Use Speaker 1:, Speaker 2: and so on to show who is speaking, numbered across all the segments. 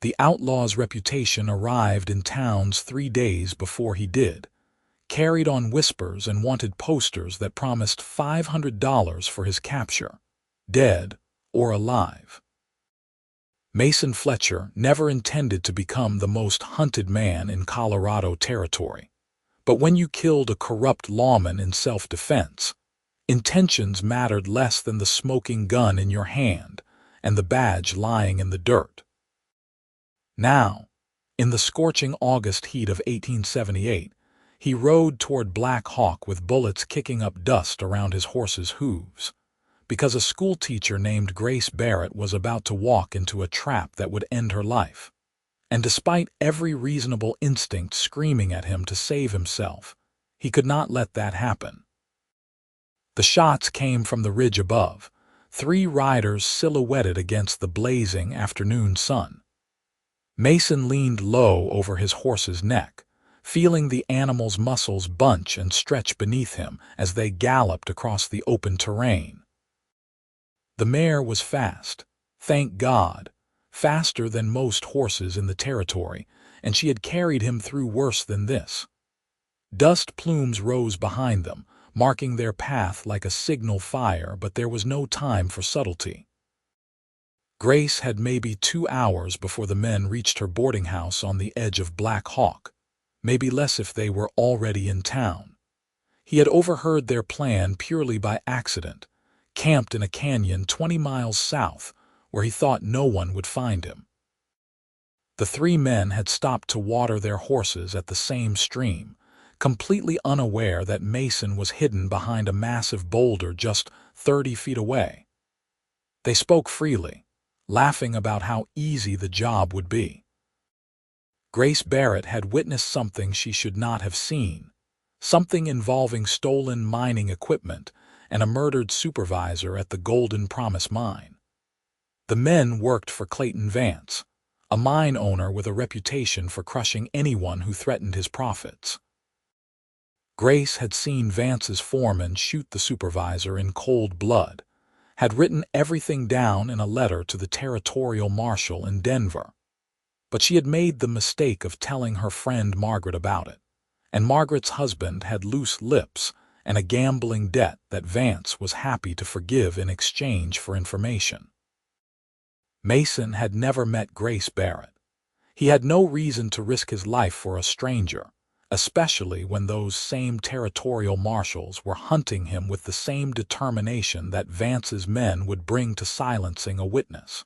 Speaker 1: The outlaw's reputation arrived in towns 3 days before he did, carried on whispers and wanted posters that promised $500 for his capture, dead or alive. Mason Fletcher never intended to become the most hunted man in Colorado territory. But when you killed a corrupt lawman in self-defense, intentions mattered less than the smoking gun in your hand and the badge lying in the dirt. Now, in the scorching August heat of 1878, he rode toward Black Hawk with bullets kicking up dust around his horse's hooves, because a schoolteacher named Grace Barrett was about to walk into a trap that would end her life. And despite every reasonable instinct screaming at him to save himself, he could not let that happen. The shots came from the ridge above, 3 riders silhouetted against the blazing afternoon sun. Mason leaned low over his horse's neck, feeling the animal's muscles bunch and stretch beneath him as they galloped across the open terrain. The mare was fast, thank God, faster than most horses in the territory, and she had carried him through worse than this. Dust plumes rose behind them, marking their path like a signal fire, but there was no time for subtlety. Grace had maybe 2 hours before the men reached her boarding house on the edge of Black Hawk, maybe less if they were already in town. He had overheard their plan purely by accident, camped in a canyon 20 miles south, where he thought no one would find him. The 3 men had stopped to water their horses at the same stream, completely unaware that Mason was hidden behind a massive boulder just 30 feet away. They spoke freely, laughing about how easy the job would be. Grace Barrett had witnessed something she should not have seen, something involving stolen mining equipment and a murdered supervisor at the Golden Promise mine. The men worked for Clayton Vance, a mine owner with a reputation for crushing anyone who threatened his profits. Grace had seen Vance's foreman shoot the supervisor in cold blood, had written everything down in a letter to the territorial marshal in Denver. But she had made the mistake of telling her friend Margaret about it, and Margaret's husband had loose lips and a gambling debt that Vance was happy to forgive in exchange for information. Mason had never met Grace Barrett. He had no reason to risk his life for a stranger, especially when those same territorial marshals were hunting him with the same determination that Vance's men would bring to silencing a witness.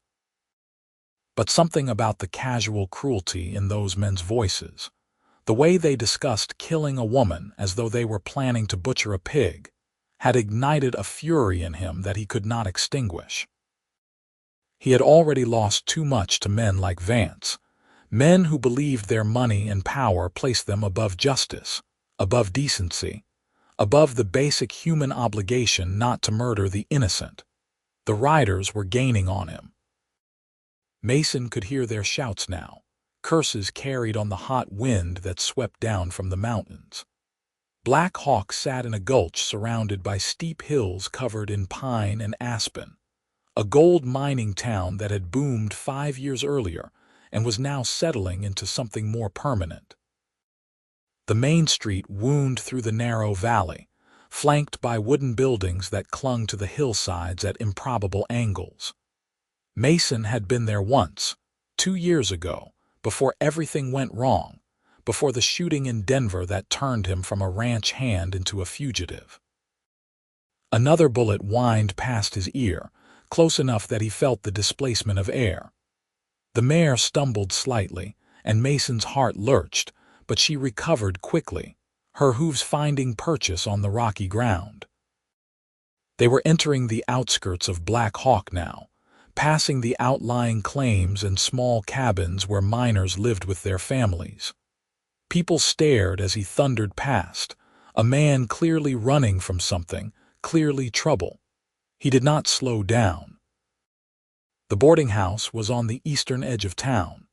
Speaker 1: But something about the casual cruelty in those men's voices, the way they discussed killing a woman as though they were planning to butcher a pig, had ignited a fury in him that he could not extinguish. He had already lost too much to men like Vance, men who believed their money and power placed them above justice, above decency, above the basic human obligation not to murder the innocent. The riders were gaining on him. Mason could hear their shouts now, curses carried on the hot wind that swept down from the mountains. Black Hawk sat in a gulch surrounded by steep hills covered in pine and aspen, a gold mining town that had boomed 5 years earlier and was now settling into something more permanent. The main street wound through the narrow valley, flanked by wooden buildings that clung to the hillsides at improbable angles. Mason had been there once, 2 years ago, before everything went wrong, before the shooting in Denver that turned him from a ranch hand into a fugitive. Another bullet whined past his ear, close enough that he felt the displacement of air. The mare stumbled slightly, and Mason's heart lurched, but she recovered quickly, her hooves finding purchase on the rocky ground. They were entering the outskirts of Black Hawk now, passing the outlying claims and small cabins where miners lived with their families. People stared as he thundered past, a man clearly running from something, clearly trouble. He did not slow down. The boarding house was on the eastern edge of town,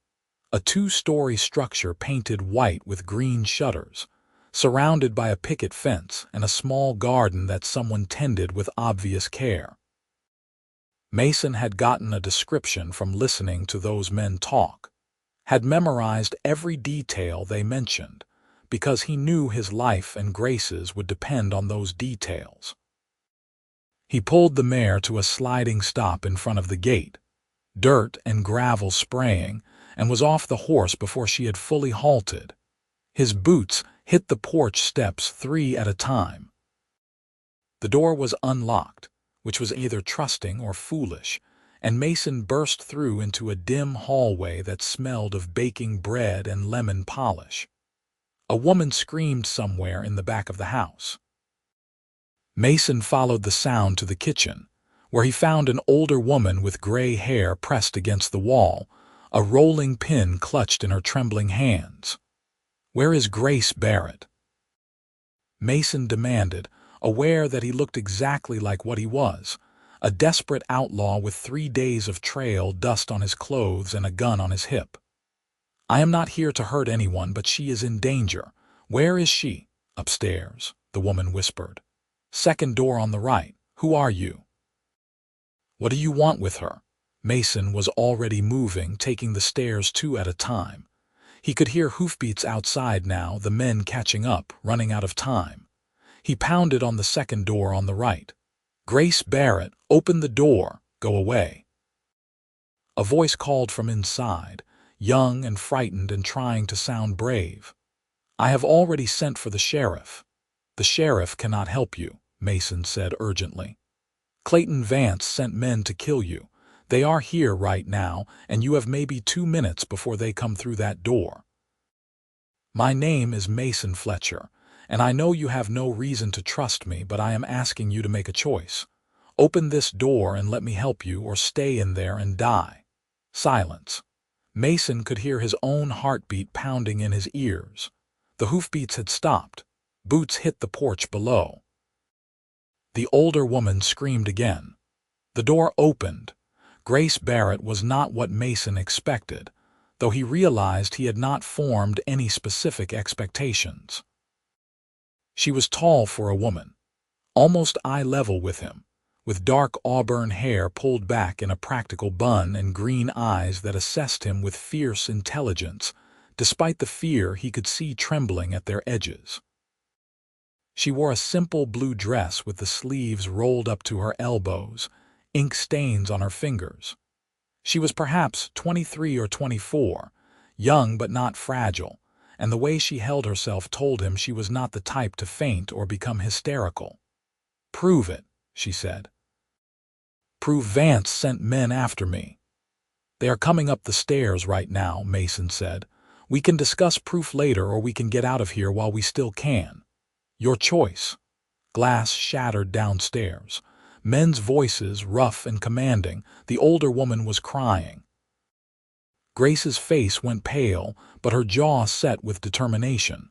Speaker 1: a 2-story structure painted white with green shutters, surrounded by a picket fence and a small garden that someone tended with obvious care. Mason had gotten a description from listening to those men talk. had memorized every detail they mentioned, because he knew his life and Grace's would depend on those details. He pulled the mare to a sliding stop in front of the gate, dirt and gravel spraying, and was off the horse before she had fully halted. His boots hit the porch steps 3 at a time. The door was unlocked, which was either trusting or foolish, and Mason burst through into a dim hallway that smelled of baking bread and lemon polish. A woman screamed somewhere in the back of the house. Mason followed the sound to the kitchen, where he found an older woman with gray hair pressed against the wall, a rolling pin clutched in her trembling hands. "Where is Grace Barrett?" Mason demanded, aware that he looked exactly like what he was, a desperate outlaw with 3 days of trail dust on his clothes and a gun on his hip. "I am not here to hurt anyone, but she is in danger. Where is she?" "Upstairs," the woman whispered. "Second door on the right. Who are you?" "What do you want with her?" Mason was already moving, taking the stairs 2 at a time. He could hear hoofbeats outside now, the men catching up, running out of time. He pounded on the second door on the right. "Grace Barrett, open the door. Go away." A voice called from inside, young and frightened and trying to sound brave. "I have already sent for the sheriff." "The sheriff cannot help you," Mason said urgently. "Clayton Vance sent men to kill you. They are here right now, and you have maybe 2 minutes before they come through that door." "My name is Mason Fletcher, and I know you have no reason to trust me, but I am asking you to make a choice. Open this door and let me help you, or stay in there and die." Silence. Mason could hear his own heartbeat pounding in his ears. The hoofbeats had stopped. Boots hit the porch below. The older woman screamed again. The door opened. Grace Barrett was not what Mason expected, though he realized he had not formed any specific expectations. She was tall for a woman, almost eye level with him, with dark auburn hair pulled back in a practical bun and green eyes that assessed him with fierce intelligence, despite the fear he could see trembling at their edges. She wore a simple blue dress with the sleeves rolled up to her elbows, ink stains on her fingers. She was perhaps 23 or 24, young but not fragile, and the way she held herself told him she was not the type to faint or become hysterical. "Prove it," she said. "Prove Vance sent men after me." "They are coming up the stairs right now," Mason said. "We can discuss proof later, or we can get out of here while we still can. Your choice." Glass shattered downstairs. Men's voices, rough and commanding. The older woman was crying. Grace's face went pale, but her jaw set with determination.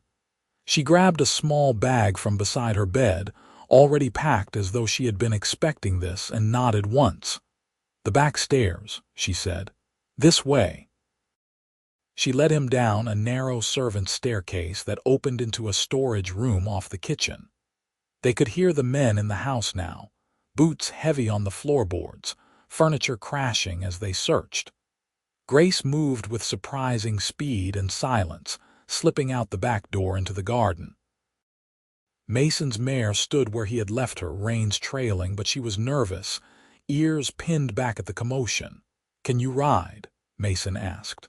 Speaker 1: She grabbed a small bag from beside her bed, already packed as though she had been expecting this, and nodded once. "The back stairs," she said. "This way." She led him down a narrow servant's staircase that opened into a storage room off the kitchen. They could hear the men in the house now, boots heavy on the floorboards, furniture crashing as they searched. Grace moved with surprising speed and silence, slipping out the back door into the garden. Mason's mare stood where he had left her, reins trailing, but she was nervous, ears pinned back at the commotion. "Can you ride?" Mason asked.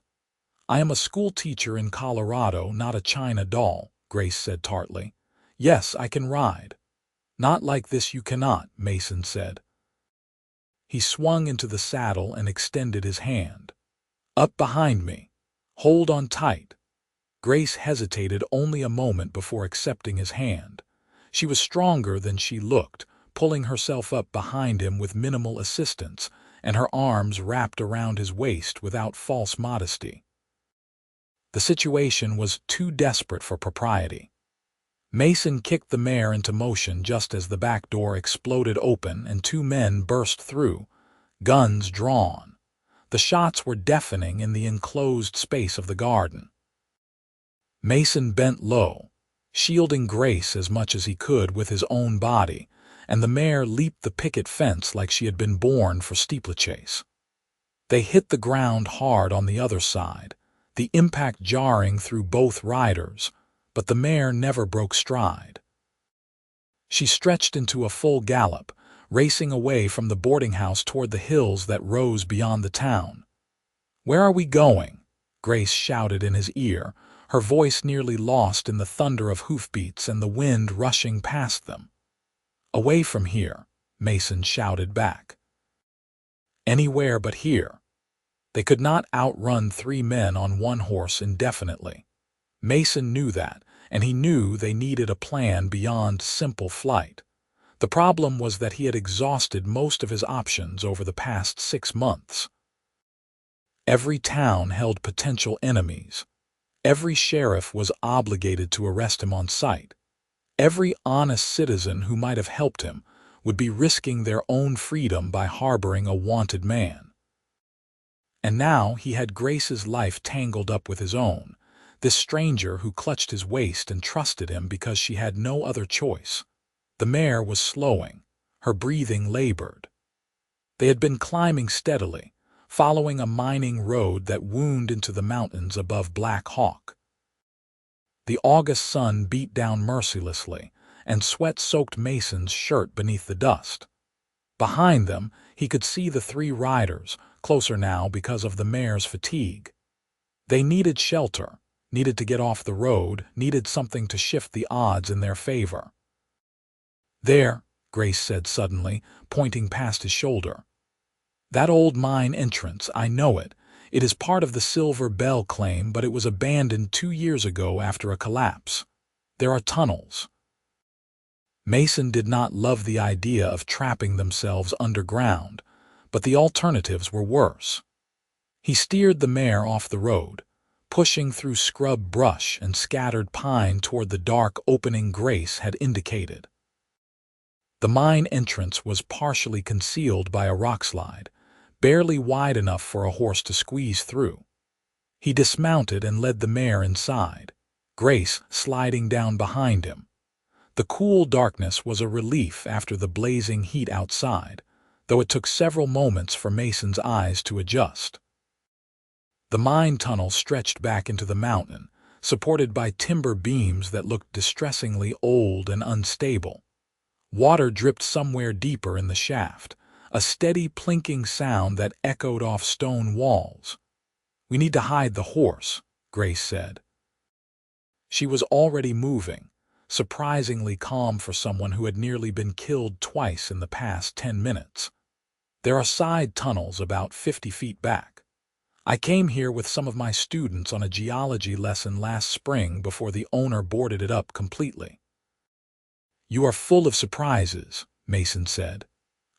Speaker 1: "I am a schoolteacher in Colorado, not a China doll," Grace said tartly. "Yes, I can ride." "Not like this you cannot," Mason said. He swung into the saddle and extended his hand. "Up behind me. Hold on tight." Grace hesitated only a moment before accepting his hand. She was stronger than she looked, pulling herself up behind him with minimal assistance, and her arms wrapped around his waist without false modesty. The situation was too desperate for propriety. Mason kicked the mare into motion just as the back door exploded open and 2 men burst through, guns drawn. The shots were deafening in the enclosed space of the garden. Mason bent low, shielding Grace as much as he could with his own body, and the mare leaped the picket fence like she had been born for steeplechase. They hit the ground hard on the other side, the impact jarring through both riders, but the mare never broke stride. She stretched into a full gallop, racing away from the boarding house toward the hills that rose beyond the town. "Where are we going?" Grace shouted in his ear, her voice nearly lost in the thunder of hoofbeats and the wind rushing past them. "Away from here," Mason shouted back. "Anywhere but here." They could not outrun 3 men on one horse indefinitely. Mason knew that, and he knew they needed a plan beyond simple flight. The problem was that he had exhausted most of his options over the past 6 months. Every town held potential enemies. Every sheriff was obligated to arrest him on sight. Every honest citizen who might have helped him would be risking their own freedom by harboring a wanted man. And now he had Grace's life tangled up with his own, this stranger who clutched his waist and trusted him because she had no other choice. The mare was slowing, her breathing labored. They had been climbing steadily, following a mining road that wound into the mountains above Black Hawk. The August sun beat down mercilessly, and sweat soaked Mason's shirt beneath the dust. Behind them, he could see the 3 riders, closer now because of the mare's fatigue. They needed shelter, needed to get off the road, needed something to shift the odds in their favor. "There," Grace said suddenly, pointing past his shoulder. "That old mine entrance, I know it. It is part of the Silver Bell claim, but it was abandoned 2 years ago after a collapse. There are tunnels." Mason did not love the idea of trapping themselves underground, but the alternatives were worse. He steered the mare off the road, pushing through scrub brush and scattered pine toward the dark opening Grace had indicated. The mine entrance was partially concealed by a rockslide, barely wide enough for a horse to squeeze through. He dismounted and led the mare inside, Grace sliding down behind him. The cool darkness was a relief after the blazing heat outside, though it took several moments for Mason's eyes to adjust. The mine tunnel stretched back into the mountain, supported by timber beams that looked distressingly old and unstable. Water dripped somewhere deeper in the shaft, a steady plinking sound that echoed off stone walls. "We need to hide the horse," Grace said. She was already moving, surprisingly calm for someone who had nearly been killed twice in the past 10 minutes. "There are side tunnels about 50 feet back. I came here with some of my students on a geology lesson last spring before the owner boarded it up completely." "You are full of surprises," Mason said.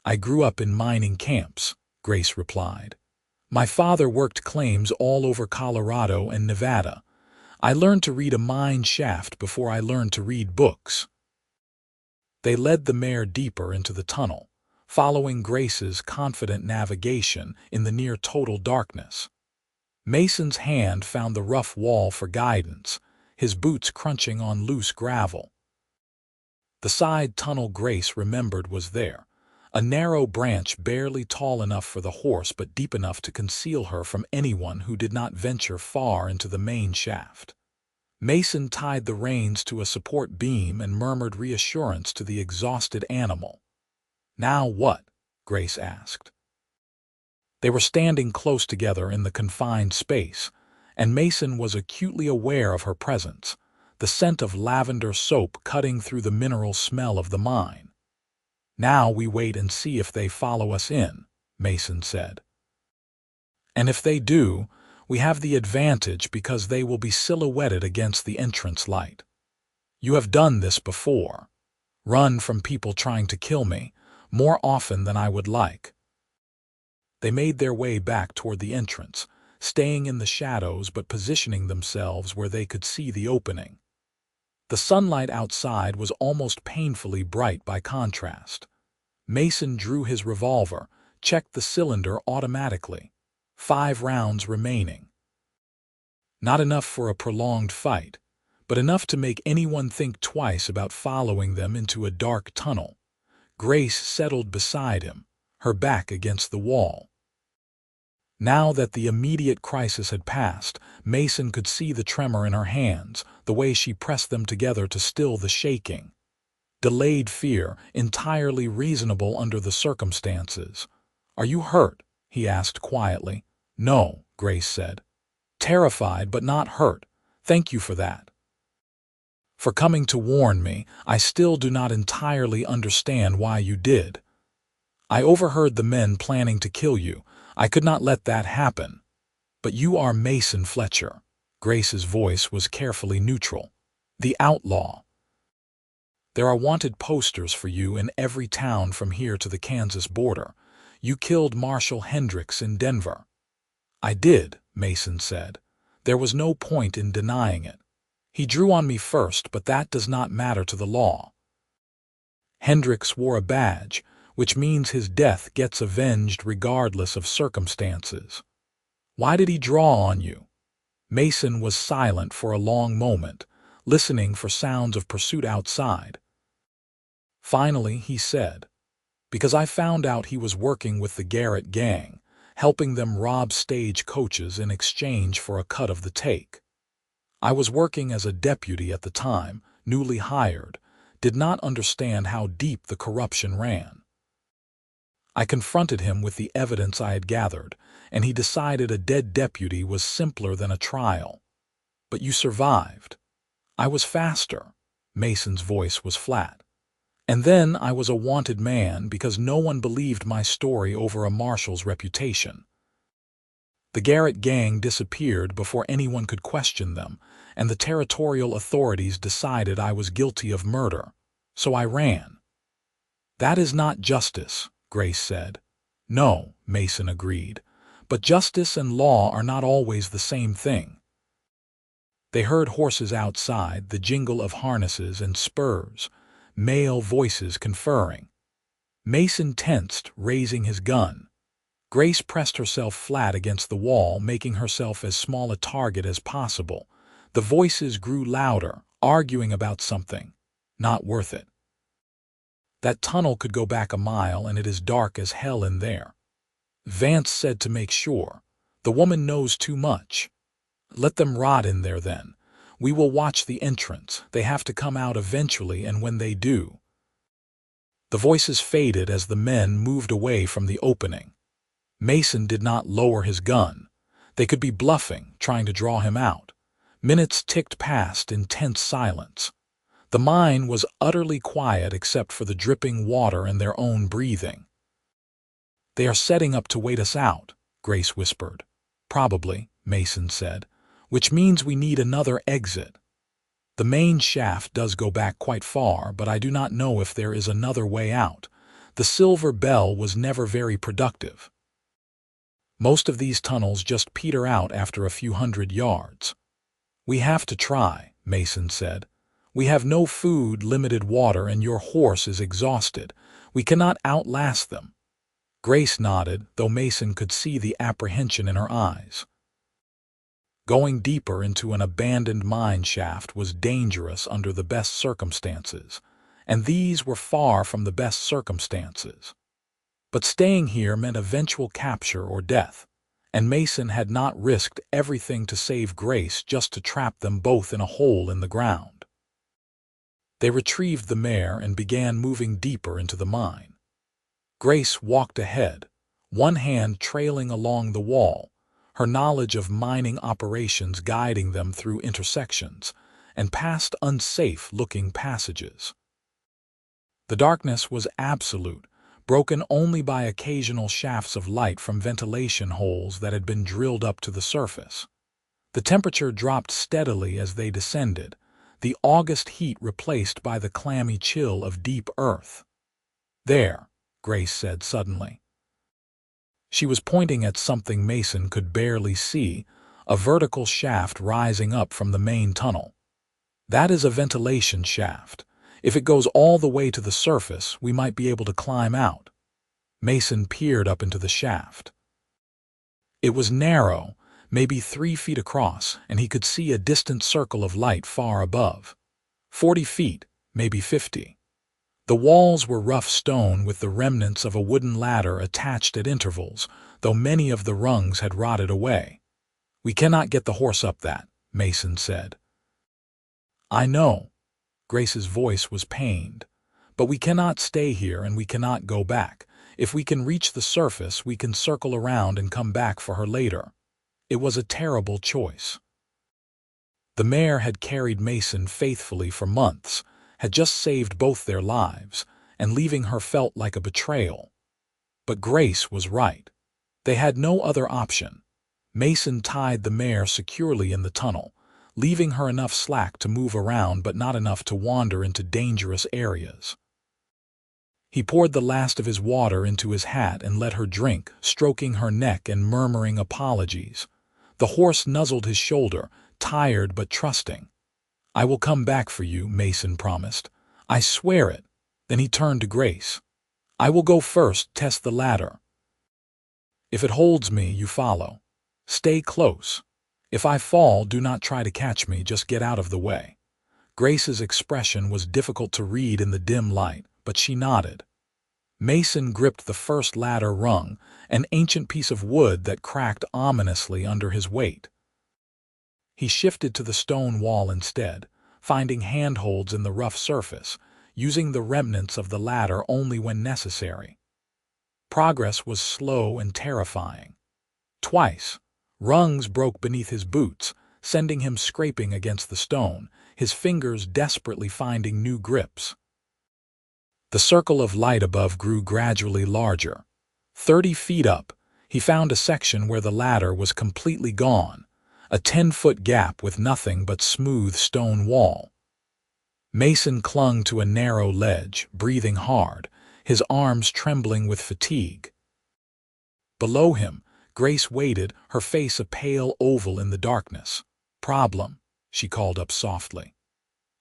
Speaker 1: "I grew up in mining camps," Grace replied. "My father worked claims all over Colorado and Nevada. I learned to read a mine shaft before I learned to read books." They led the mare deeper into the tunnel, following Grace's confident navigation in the near-total darkness. Mason's hand found the rough wall for guidance, his boots crunching on loose gravel. The side tunnel Grace remembered was there, a narrow branch barely tall enough for the horse but deep enough to conceal her from anyone who did not venture far into the main shaft. Mason tied the reins to a support beam and murmured reassurance to the exhausted animal. "Now what?" Grace asked. They were standing close together in the confined space, and Mason was acutely aware of her presence, the scent of lavender soap cutting through the mineral smell of the mine. "Now we wait and see if they follow us in," Mason said. "And if they do, we have the advantage because they will be silhouetted against the entrance light. You have done this before. Run from people trying to kill me, more often than I would like." They made their way back toward the entrance, staying in the shadows but positioning themselves where they could see the opening. The sunlight outside was almost painfully bright by contrast. Mason drew his revolver, checked the cylinder automatically. 5 rounds remaining. Not enough for a prolonged fight, but enough to make anyone think twice about following them into a dark tunnel. Grace settled beside him, her back against the wall. Now that the immediate crisis had passed, Mason could see the tremor in her hands, the way she pressed them together to still the shaking. Delayed fear, entirely reasonable under the circumstances. "Are you hurt?" he asked quietly. "No," Grace said. "Terrified, but not hurt. Thank you for that. For coming to warn me. I still do not entirely understand why you did. I overheard the men planning to kill you. I could not let that happen. But you are Mason Fletcher." Grace's voice was carefully neutral. "The outlaw. There are wanted posters for you in every town from here to the Kansas border. You killed Marshal Hendricks in Denver." "I did," Mason said. "There was no point in denying it. He drew on me first, but that does not matter to the law. Hendricks wore a badge, which means his death gets avenged regardless of circumstances. Why did he draw on you?" Mason was silent for a long moment, listening for sounds of pursuit outside. Finally, he said, "Because I found out he was working with the Garrett gang, helping them rob stage coaches in exchange for a cut of the take. I was working as a deputy at the time, newly hired, did not understand how deep the corruption ran. I confronted him with the evidence I had gathered, and he decided a dead deputy was simpler than a trial. But you survived. I was faster." Mason's voice was flat. "And then I was a wanted man because no one believed my story over a marshal's reputation. The Garrett gang disappeared before anyone could question them, and the territorial authorities decided I was guilty of murder. So I ran." "That is not justice," Grace said. "No," Mason agreed, "but justice and law are not always the same thing." They heard horses outside, the jingle of harnesses and spurs, male voices conferring. Mason tensed, raising his gun. Grace pressed herself flat against the wall, making herself as small a target as possible. The voices grew louder, arguing about something. "Not worth it. That tunnel could go back a mile, and it is dark as hell in there. Vance said to make sure. The woman knows too much. Let them rot in there then. We will watch the entrance. They have to come out eventually, and when they do." The voices faded as the men moved away from the opening. Mason did not lower his gun. They could be bluffing, trying to draw him out. Minutes ticked past in tense silence. The mine was utterly quiet except for the dripping water and their own breathing. "They are setting up to wait us out," Grace whispered. "Probably," Mason said, "which means we need another exit. The main shaft does go back quite far, but I do not know if there is another way out. The Silver Bell was never very productive. Most of these tunnels just peter out after a few hundred yards." "We have to try," Mason said. "We have no food, limited water, and your horse is exhausted. We cannot outlast them." Grace nodded, though Mason could see the apprehension in her eyes. Going deeper into an abandoned mine shaft was dangerous under the best circumstances, and these were far from the best circumstances. But staying here meant eventual capture or death, and Mason had not risked everything to save Grace just to trap them both in a hole in the ground. They retrieved the mare and began moving deeper into the mine. Grace walked ahead, one hand trailing along the wall, her knowledge of mining operations guiding them through intersections and past unsafe-looking passages. The darkness was absolute, broken only by occasional shafts of light from ventilation holes that had been drilled up to the surface. The temperature dropped steadily as they descended, the August heat replaced by the clammy chill of deep earth. "There," Grace said suddenly. She was pointing at something Mason could barely see, a vertical shaft rising up from the main tunnel. "That is a ventilation shaft. If it goes all the way to the surface, we might be able to climb out." Mason peered up into the shaft. It was narrow, maybe 3 feet across, and he could see a distant circle of light far above. 40 feet, maybe 50. The walls were rough stone with the remnants of a wooden ladder attached at intervals, though many of the rungs had rotted away. "We cannot get the horse up that," Mason said. "I know." Grace's voice was pained. "But we cannot stay here and we cannot go back. If we can reach the surface, we can circle around and come back for her later." It was a terrible choice. The mare had carried Mason faithfully for months, had just saved both their lives, and leaving her felt like a betrayal. But Grace was right. They had no other option. Mason tied the mare securely in the tunnel, leaving her enough slack to move around but not enough to wander into dangerous areas. He poured the last of his water into his hat and let her drink, stroking her neck and murmuring apologies. The horse nuzzled his shoulder, tired but trusting. "I will come back for you," Mason promised. "I swear it." Then he turned to Grace. "I will go first, test the ladder. If it holds me, you follow. Stay close. If I fall, do not try to catch me, just get out of the way." Grace's expression was difficult to read in the dim light, but she nodded. Mason gripped the first ladder rung, an ancient piece of wood that cracked ominously under his weight. He shifted to the stone wall instead, finding handholds in the rough surface, using the remnants of the ladder only when necessary. Progress was slow and terrifying. Twice, rungs broke beneath his boots, sending him scraping against the stone, his fingers desperately finding new grips. The circle of light above grew gradually larger. 30 feet up, he found a section where the ladder was completely gone, a 10-foot gap with nothing but smooth stone wall. Mason clung to a narrow ledge, breathing hard, his arms trembling with fatigue. Below him, Grace waited, her face a pale oval in the darkness. "Problem," she called up softly.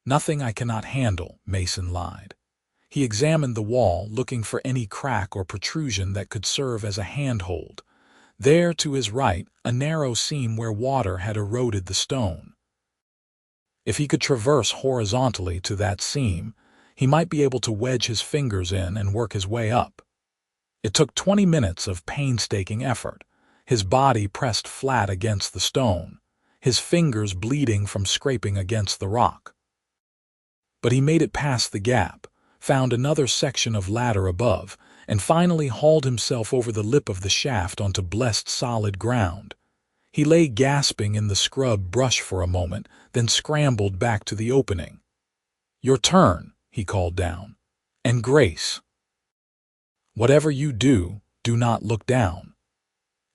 Speaker 1: "Nothing I cannot handle," Mason lied. He examined the wall, looking for any crack or protrusion that could serve as a handhold. There, to his right, a narrow seam where water had eroded the stone. If he could traverse horizontally to that seam, he might be able to wedge his fingers in and work his way up. It took 20 minutes of painstaking effort, his body pressed flat against the stone, his fingers bleeding from scraping against the rock. But he made it past the gap, found another section of ladder above, and finally hauled himself over the lip of the shaft onto blessed solid ground. He lay gasping in the scrub brush for a moment, then scrambled back to the opening. "Your turn," he called down. "And Grace. Whatever you do, do not look down."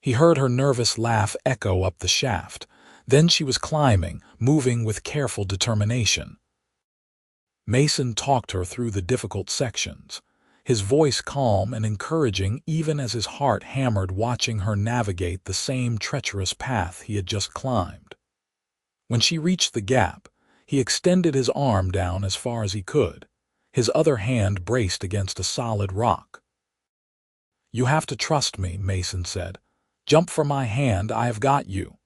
Speaker 1: He heard her nervous laugh echo up the shaft. Then she was climbing, moving with careful determination. Mason talked her through the difficult sections, his voice calm and encouraging even as his heart hammered watching her navigate the same treacherous path he had just climbed. When she reached the gap, he extended his arm down as far as he could, his other hand braced against a solid rock. "You have to trust me," Mason said. "Jump for my hand, I have got you."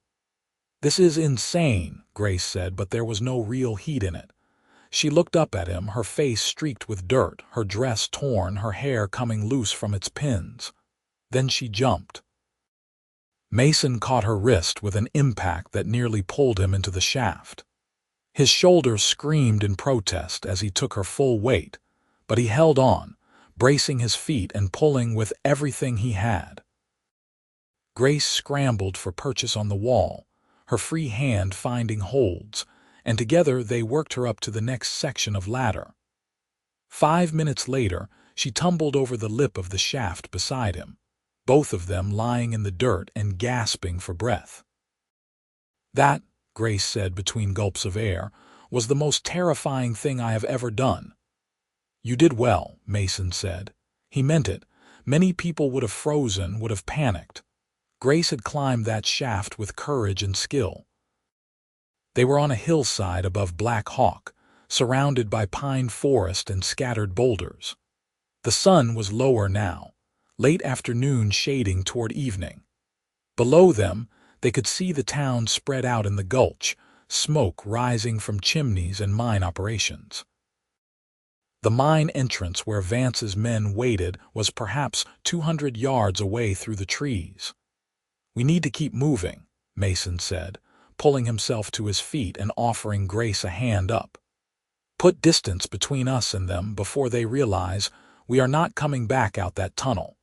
Speaker 1: "This is insane," Grace said, but there was no real heat in it. She looked up at him, her face streaked with dirt, her dress torn, her hair coming loose from its pins. Then she jumped. Mason caught her wrist with an impact that nearly pulled him into the shaft. His shoulders screamed in protest as he took her full weight, but he held on, bracing his feet and pulling with everything he had. Grace scrambled for purchase on the wall, her free hand finding holds, and together they worked her up to the next section of ladder. 5 minutes later, she tumbled over the lip of the shaft beside him, both of them lying in the dirt and gasping for breath. "That," Grace said between gulps of air, "was the most terrifying thing I have ever done." "You did well," Mason said. He meant it. Many people would have frozen, would have panicked. Grace had climbed that shaft with courage and skill. They were on a hillside above Black Hawk, surrounded by pine forest and scattered boulders. The sun was lower now, late afternoon shading toward evening. Below them, they could see the town spread out in the gulch, smoke rising from chimneys and mine operations. The mine entrance where Vance's men waited was perhaps 200 yards away through the trees. "We need to keep moving," Mason said, pulling himself to his feet and offering Grace a hand up. "Put distance between us and them before they realize we are not coming back out that tunnel."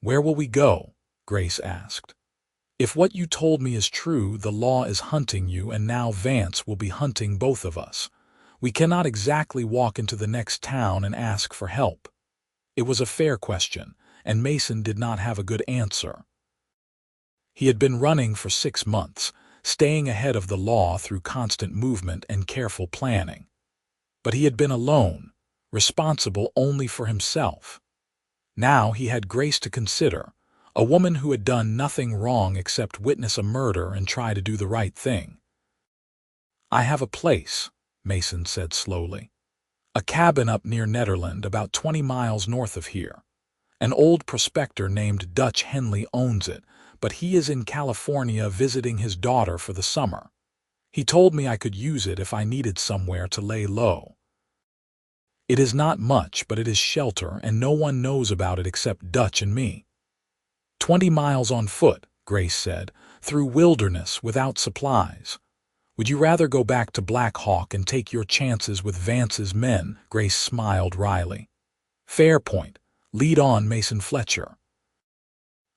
Speaker 1: "Where will we go?" Grace asked. "If what you told me is true, the law is hunting you, and now Vance will be hunting both of us. We cannot exactly walk into the next town and ask for help." It was a fair question, and Mason did not have a good answer. He had been running for 6 months, staying ahead of the law through constant movement and careful planning. But he had been alone, responsible only for himself. Now he had Grace to consider, a woman who had done nothing wrong except witness a murder and try to do the right thing. "I have a place," Mason said slowly. "A cabin up near Netherland, about 20 miles north of here. An old prospector named Dutch Henley owns it, but he is in California visiting his daughter for the summer. He told me I could use it if I needed somewhere to lay low. It is not much, but it is shelter, and no one knows about it except Dutch and me." 20 miles on foot," Grace said, "through wilderness without supplies. Would you rather go back to Black Hawk and take your chances with Vance's men?" Grace smiled wryly. "Fair point. Lead on, Mason Fletcher."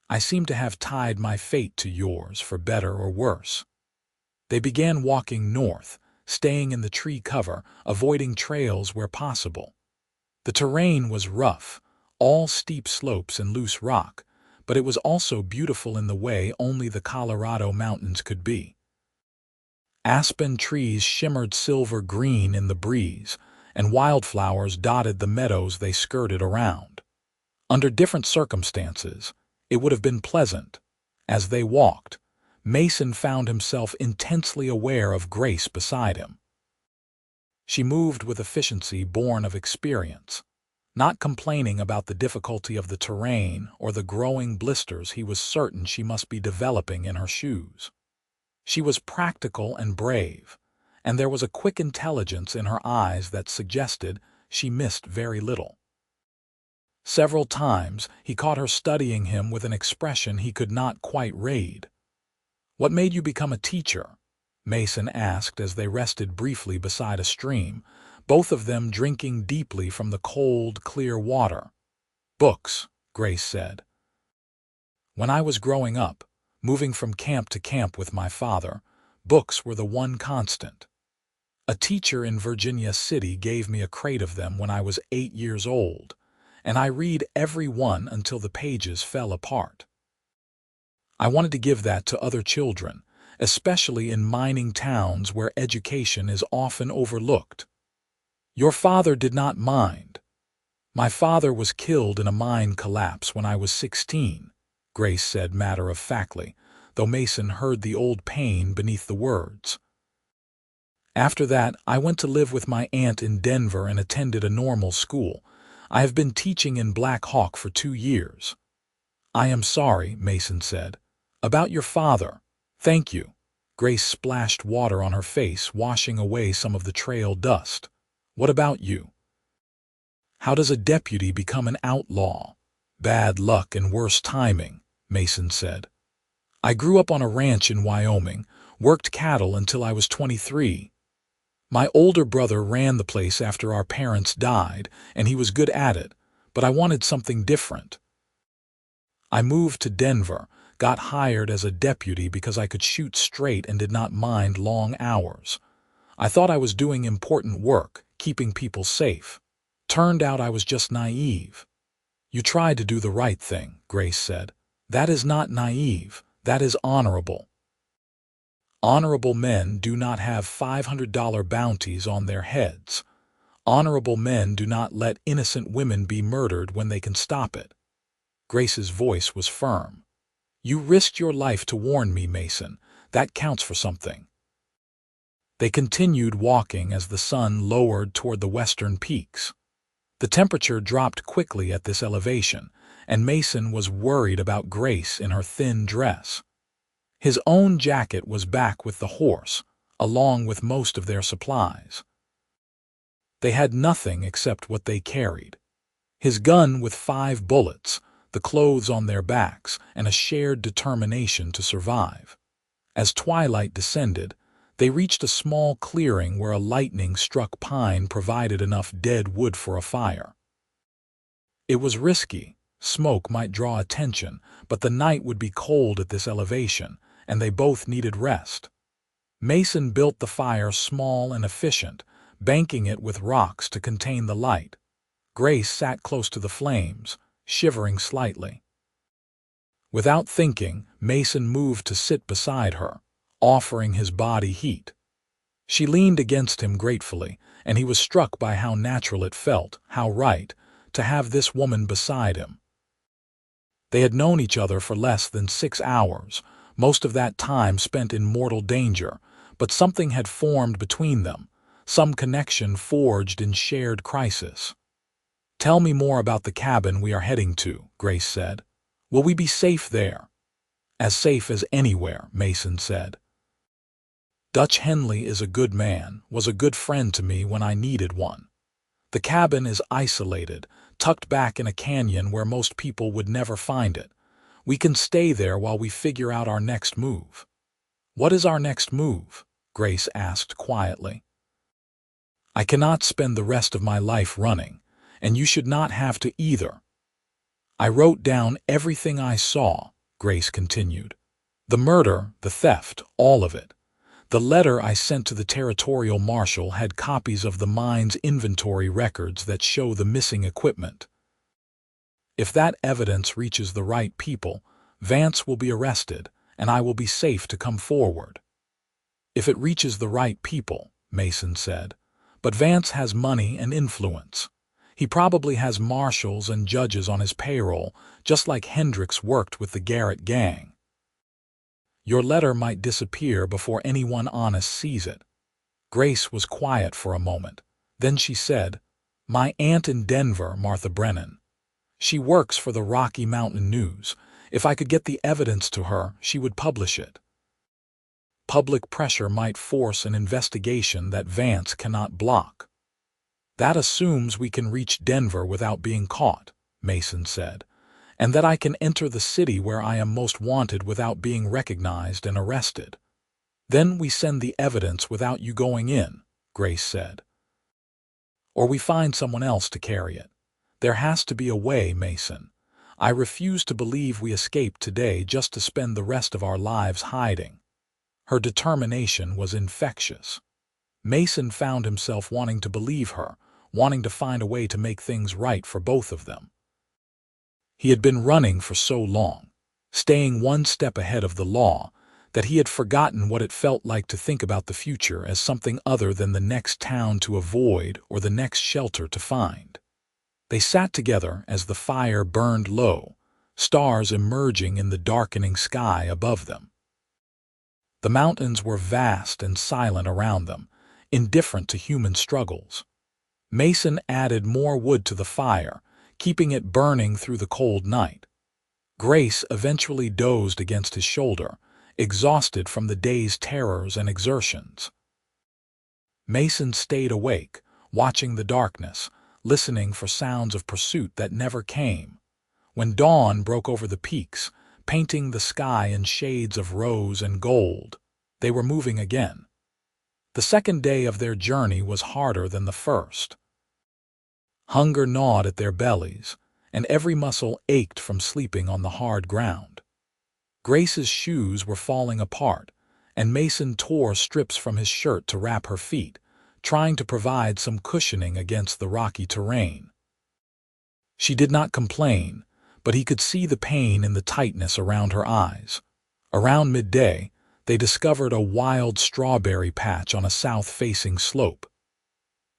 Speaker 1: "I seem to have tied my fate to yours, for better or worse." They began walking north, staying in the tree cover, avoiding trails where possible. The terrain was rough, all steep slopes and loose rock, but it was also beautiful in the way only the Colorado mountains could be. Aspen trees shimmered silver green in the breeze, and wildflowers dotted the meadows they skirted around. Under different circumstances, it would have been pleasant. As they walked, Mason found himself intensely aware of Grace beside him. She moved with efficiency born of experience, not complaining about the difficulty of the terrain or the growing blisters he was certain she must be developing in her shoes. She was practical and brave, and there was a quick intelligence in her eyes that suggested she missed very little. Several times he caught her studying him with an expression he could not quite read. "What made you become a teacher?" Mason asked as they rested briefly beside a stream, both of them drinking deeply from the cold, clear water. "Books," Grace said. "When I was growing up, moving from camp to camp with my father, books were the one constant. A teacher in Virginia City gave me a crate of them when I was 8 years old, and I read every one until the pages fell apart. I wanted to give that to other children, especially in mining towns where education is often overlooked." "Your father did not mind." "My father was killed in a mine collapse when I was 16, Grace said matter-of-factly, though Mason heard the old pain beneath the words. "After that, I went to live with my aunt in Denver and attended a normal school. I have been teaching in Black Hawk for 2 years. "I am sorry," Mason said. "About your father." "Thank you." Grace splashed water on her face, washing away some of the trail dust. "What about you?" "How does a deputy become an outlaw?" "Bad luck and worse timing," Mason said. "I grew up on a ranch in Wyoming, worked cattle until I was 23. My older brother ran the place after our parents died, and he was good at it, but I wanted something different. I moved to Denver, got hired as a deputy because I could shoot straight and did not mind long hours. I thought I was doing important work, keeping people safe. Turned out I was just naive." "You tried to do the right thing," Grace said. "That is not naive, that is honorable." Honorable men do not have $500 bounties on their heads. Honorable men do not let innocent women be murdered when they can stop it. Grace's voice was firm. "You risked your life to warn me, Mason. That counts for something." They continued walking as the sun lowered toward the western peaks. The temperature dropped quickly at this elevation, and Mason was worried about Grace in her thin dress. His own jacket was back with the horse, along with most of their supplies. They had nothing except what they carried. His gun with 5 bullets, the clothes on their backs, and a shared determination to survive. As twilight descended, they reached a small clearing where a lightning-struck pine provided enough dead wood for a fire. It was risky. Smoke might draw attention, but the night would be cold at this elevation, and they both needed rest. Mason built the fire small and efficient, banking it with rocks to contain the light. Grace sat close to the flames, shivering slightly. Without thinking, Mason moved to sit beside her, offering his body heat. She leaned against him gratefully, and he was struck by how natural it felt, how right, to have this woman beside him. They had known each other for less than 6 hours, most of that time spent in mortal danger, but something had formed between them, some connection forged in shared crisis. "Tell me more about the cabin we are heading to," Grace said. "Will we be safe there?" "As safe as anywhere," Mason said. "Dutch Henley is a good man, was a good friend to me when I needed one. The cabin is isolated, tucked back in a canyon where most people would never find it. We can stay there while we figure out our next move." "What is our next move?" Grace asked quietly. "I cannot spend the rest of my life running, and you should not have to either." "I wrote down everything I saw," Grace continued. "The murder, the theft, all of it. The letter I sent to the territorial marshal had copies of the mine's inventory records that show the missing equipment. If that evidence reaches the right people, Vance will be arrested, and I will be safe to come forward." "If it reaches the right people," Mason said. "But Vance has money and influence. He probably has marshals and judges on his payroll, just like Hendricks worked with the Garrett gang. Your letter might disappear before anyone honest sees it." Grace was quiet for a moment. Then she said, "My aunt in Denver, Martha Brennan. She works for the Rocky Mountain News. If I could get the evidence to her, she would publish it. Public pressure might force an investigation that Vance cannot block." "That assumes we can reach Denver without being caught," Mason said, "and that I can enter the city where I am most wanted without being recognized and arrested." "Then we send the evidence without you going in," Grace said. "Or we find someone else to carry it. There has to be a way, Mason. I refuse to believe we escaped today just to spend the rest of our lives hiding." Her determination was infectious. Mason found himself wanting to believe her, wanting to find a way to make things right for both of them. He had been running for so long, staying one step ahead of the law, that he had forgotten what it felt like to think about the future as something other than the next town to avoid or the next shelter to find. They sat together as the fire burned low, stars emerging in the darkening sky above them. The mountains were vast and silent around them, indifferent to human struggles. Mason added more wood to the fire, keeping it burning through the cold night. Grace eventually dozed against his shoulder, exhausted from the day's terrors and exertions. Mason stayed awake, watching the darkness, listening for sounds of pursuit that never came. When dawn broke over the peaks, painting the sky in shades of rose and gold, they were moving again. The second day of their journey was harder than the first. Hunger gnawed at their bellies, and every muscle ached from sleeping on the hard ground. Grace's shoes were falling apart, and Mason tore strips from his shirt to wrap her feet, trying to provide some cushioning against the rocky terrain. She did not complain, but he could see the pain in the tightness around her eyes. Around midday, they discovered a wild strawberry patch on a south-facing slope.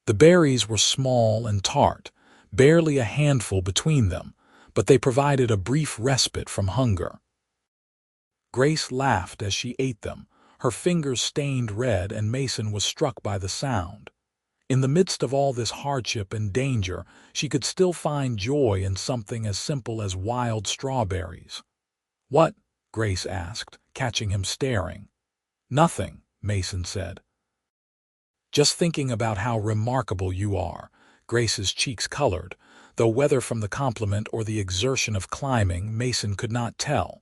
Speaker 1: The berries were small and tart, barely a handful between them, but they provided a brief respite from hunger. Grace laughed as she ate them, her fingers stained red, and Mason was struck by the sound. In the midst of all this hardship and danger, she could still find joy in something as simple as wild strawberries. "What?" Grace asked, catching him staring. "Nothing," Mason said. Just thinking about how remarkable you are." Grace's cheeks colored, though whether from the compliment or the exertion of climbing, Mason could not tell.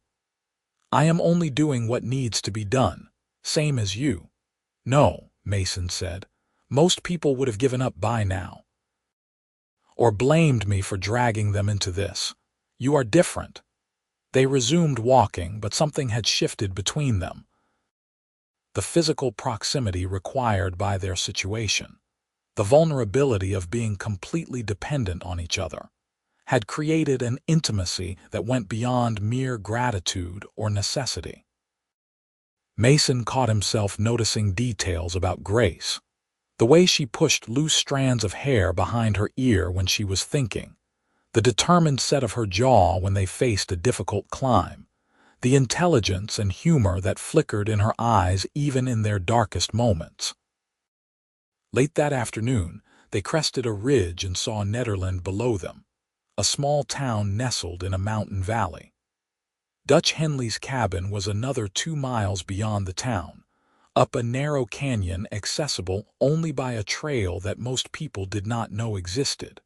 Speaker 1: "I am only doing what needs to be done, same as you." "No," Mason said. "Most people would have given up by now, or blamed me for dragging them into this. You are different." They resumed walking, but something had shifted between them. The physical proximity required by their situation, the vulnerability of being completely dependent on each other, had created an intimacy that went beyond mere gratitude or necessity. Mason caught himself noticing details about Grace. The way she pushed loose strands of hair behind her ear when she was thinking, the determined set of her jaw when they faced a difficult climb, the intelligence and humor that flickered in her eyes even in their darkest moments. Late that afternoon, they crested a ridge and saw Nederland below them, a small town nestled in a mountain valley. Dutch Henley's cabin was another 2 miles beyond the town, up a narrow canyon accessible only by a trail that most people did not know existed.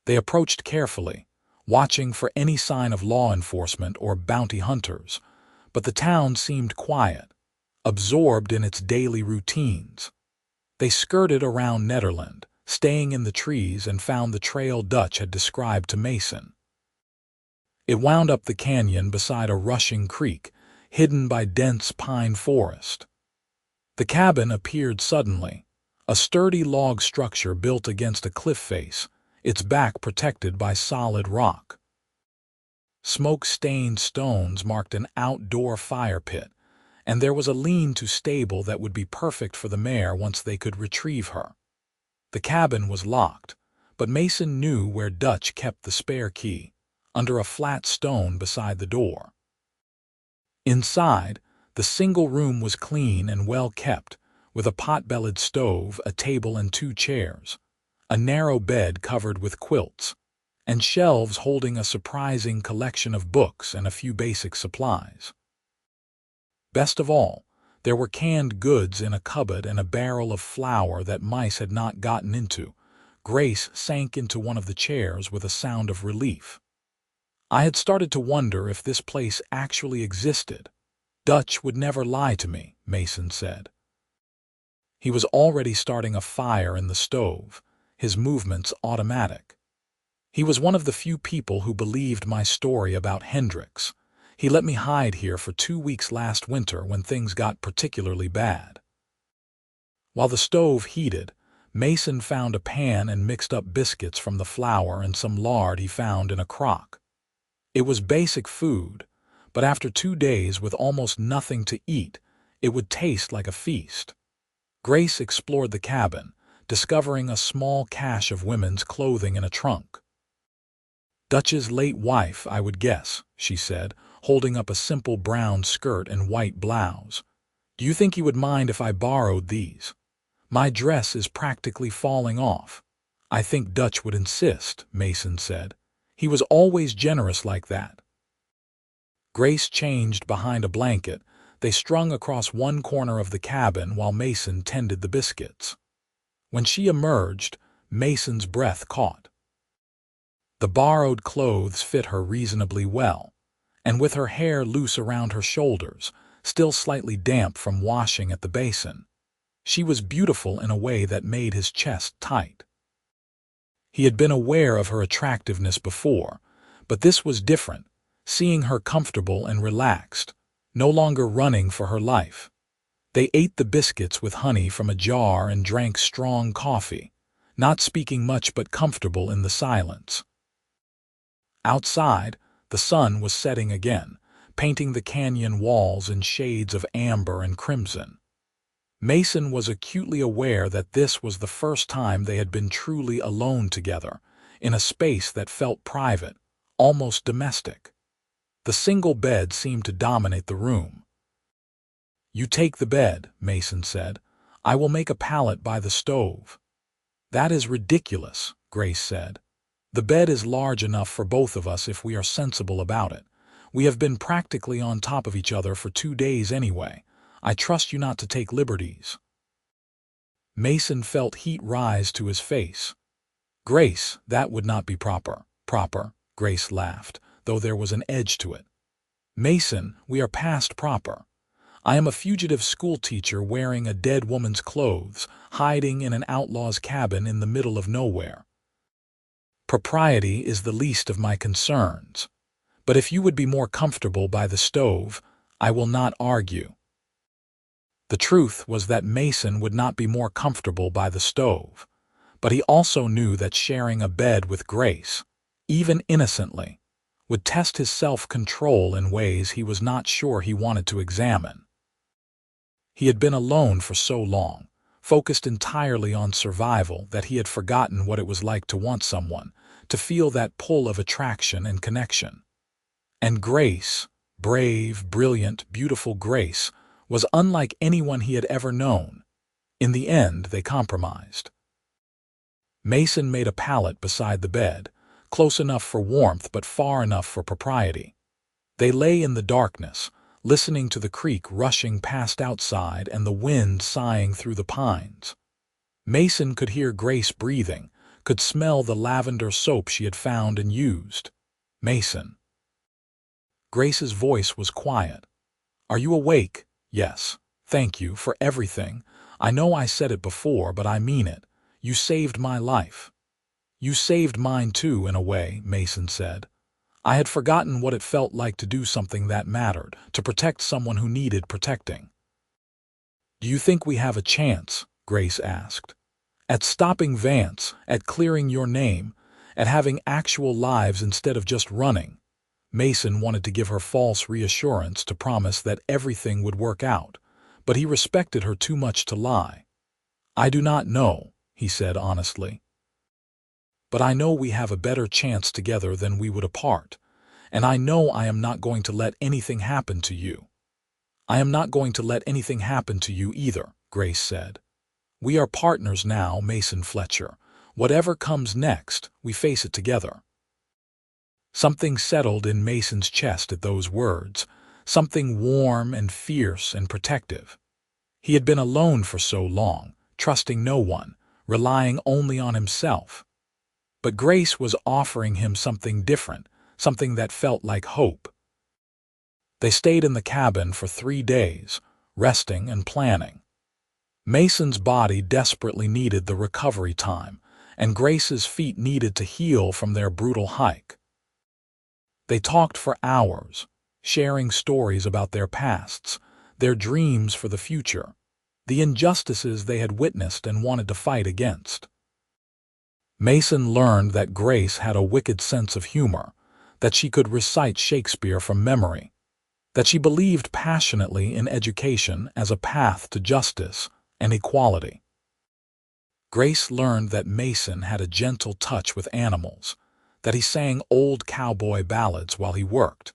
Speaker 1: They approached carefully, watching for any sign of law enforcement or bounty hunters, but the town seemed quiet, absorbed in its daily routines. They skirted around Nederland, staying in the trees, and found the trail Dutch had described to Mason. It wound up the canyon beside a rushing creek, hidden by dense pine forest. The cabin appeared suddenly, a sturdy log structure built against a cliff face, its back protected by solid rock. Smoke-stained stones marked an outdoor fire pit, and there was a lean-to stable that would be perfect for the mare once they could retrieve her. The cabin was locked, but Mason knew where Dutch kept the spare key, under a flat stone beside the door. Inside, the single room was clean and well kept, with a pot-bellied stove, a table and 2 chairs, a narrow bed covered with quilts, and shelves holding a surprising collection of books and a few basic supplies. Best of all, there were canned goods in a cupboard and a barrel of flour that mice had not gotten into. Grace sank into one of the chairs with a sound of relief. "I had started to wonder if this place actually existed. Dutch would never lie to me," Mason said. He was already starting a fire in the stove, his movements automatic. "He was one of the few people who believed my story about Hendricks. He let me hide here for 2 weeks last winter when things got particularly bad." While the stove heated, Mason found a pan and mixed up biscuits from the flour and some lard he found in a crock. It was basic food, but after 2 days with almost nothing to eat, it would taste like a feast. Grace explored the cabin, discovering a small cache of women's clothing in a trunk. "Dutch's late wife, I would guess," she said, holding up a simple brown skirt and white blouse. "Do you think you would mind if I borrowed these? My dress is practically falling off." "I think Dutch would insist," Mason said. "He was always generous like that." Grace changed behind a blanket. They strung across one corner of the cabin while Mason tended the biscuits. When she emerged, Mason's breath caught. The borrowed clothes fit her reasonably well, and with her hair loose around her shoulders, still slightly damp from washing at the basin, she was beautiful in a way that made his chest tight. He had been aware of her attractiveness before, but this was different, seeing her comfortable and relaxed, no longer running for her life. They ate the biscuits with honey from a jar and drank strong coffee, not speaking much but comfortable in the silence. Outside, the sun was setting again, painting the canyon walls in shades of amber and crimson. Mason was acutely aware that this was the first time they had been truly alone together, in a space that felt private, almost domestic. The single bed seemed to dominate the room. "You take the bed," Mason said. "I will make a pallet by the stove." "That is ridiculous," Grace said. "The bed is large enough for both of us if we are sensible about it. We have been practically on top of each other for 2 days anyway. I trust you not to take liberties." Mason felt heat rise to his face. "Grace, that would not be proper." "Proper?" Grace laughed, though there was an edge to it. "Mason, we are past proper. I am a fugitive schoolteacher wearing a dead woman's clothes, hiding in an outlaw's cabin in the middle of nowhere. Propriety is the least of my concerns. But if you would be more comfortable by the stove, I will not argue." The truth was that Mason would not be more comfortable by the stove, but he also knew that sharing a bed with Grace, even innocently, would test his self-control in ways he was not sure he wanted to examine. He had been alone for so long, focused entirely on survival, that he had forgotten what it was like to want someone, to feel that pull of attraction and connection. And Grace, brave, brilliant, beautiful Grace, was unlike anyone he had ever known. In the end, they compromised. Mason made a pallet beside the bed, close enough for warmth but far enough for propriety. They lay in the darkness, listening to the creek rushing past outside and the wind sighing through the pines. Mason could hear Grace breathing, could smell the lavender soap she had found and used. "Mason." Grace's voice was quiet. "Are you awake?" "Yes. Thank you for everything. I know I said it before, but I mean it. You saved my life." "You saved mine too, in a way," Mason said. "I had forgotten what it felt like to do something that mattered, to protect someone who needed protecting." "Do you think we have a chance?" Grace asked. "At stopping Vance, at clearing your name, at having actual lives instead of just running?" Mason wanted to give her false reassurance, to promise that everything would work out, but he respected her too much to lie. "I do not know," he said honestly. "But I know we have a better chance together than we would apart, and I know I am not going to let anything happen to you." "I am not going to let anything happen to you either," Grace said. "We are partners now, Mason Fletcher. Whatever comes next, we face it together." Something settled in Mason's chest at those words, something warm and fierce and protective. He had been alone for so long, trusting no one, relying only on himself. But Grace was offering him something different, something that felt like hope. They stayed in the cabin for 3 days, resting and planning. Mason's body desperately needed the recovery time, and Grace's feet needed to heal from their brutal hike. They talked for hours, sharing stories about their pasts, their dreams for the future, the injustices they had witnessed and wanted to fight against. Mason learned that Grace had a wicked sense of humor, that she could recite Shakespeare from memory, that she believed passionately in education as a path to justice and equality. Grace learned that Mason had a gentle touch with animals, that he sang old cowboy ballads while he worked,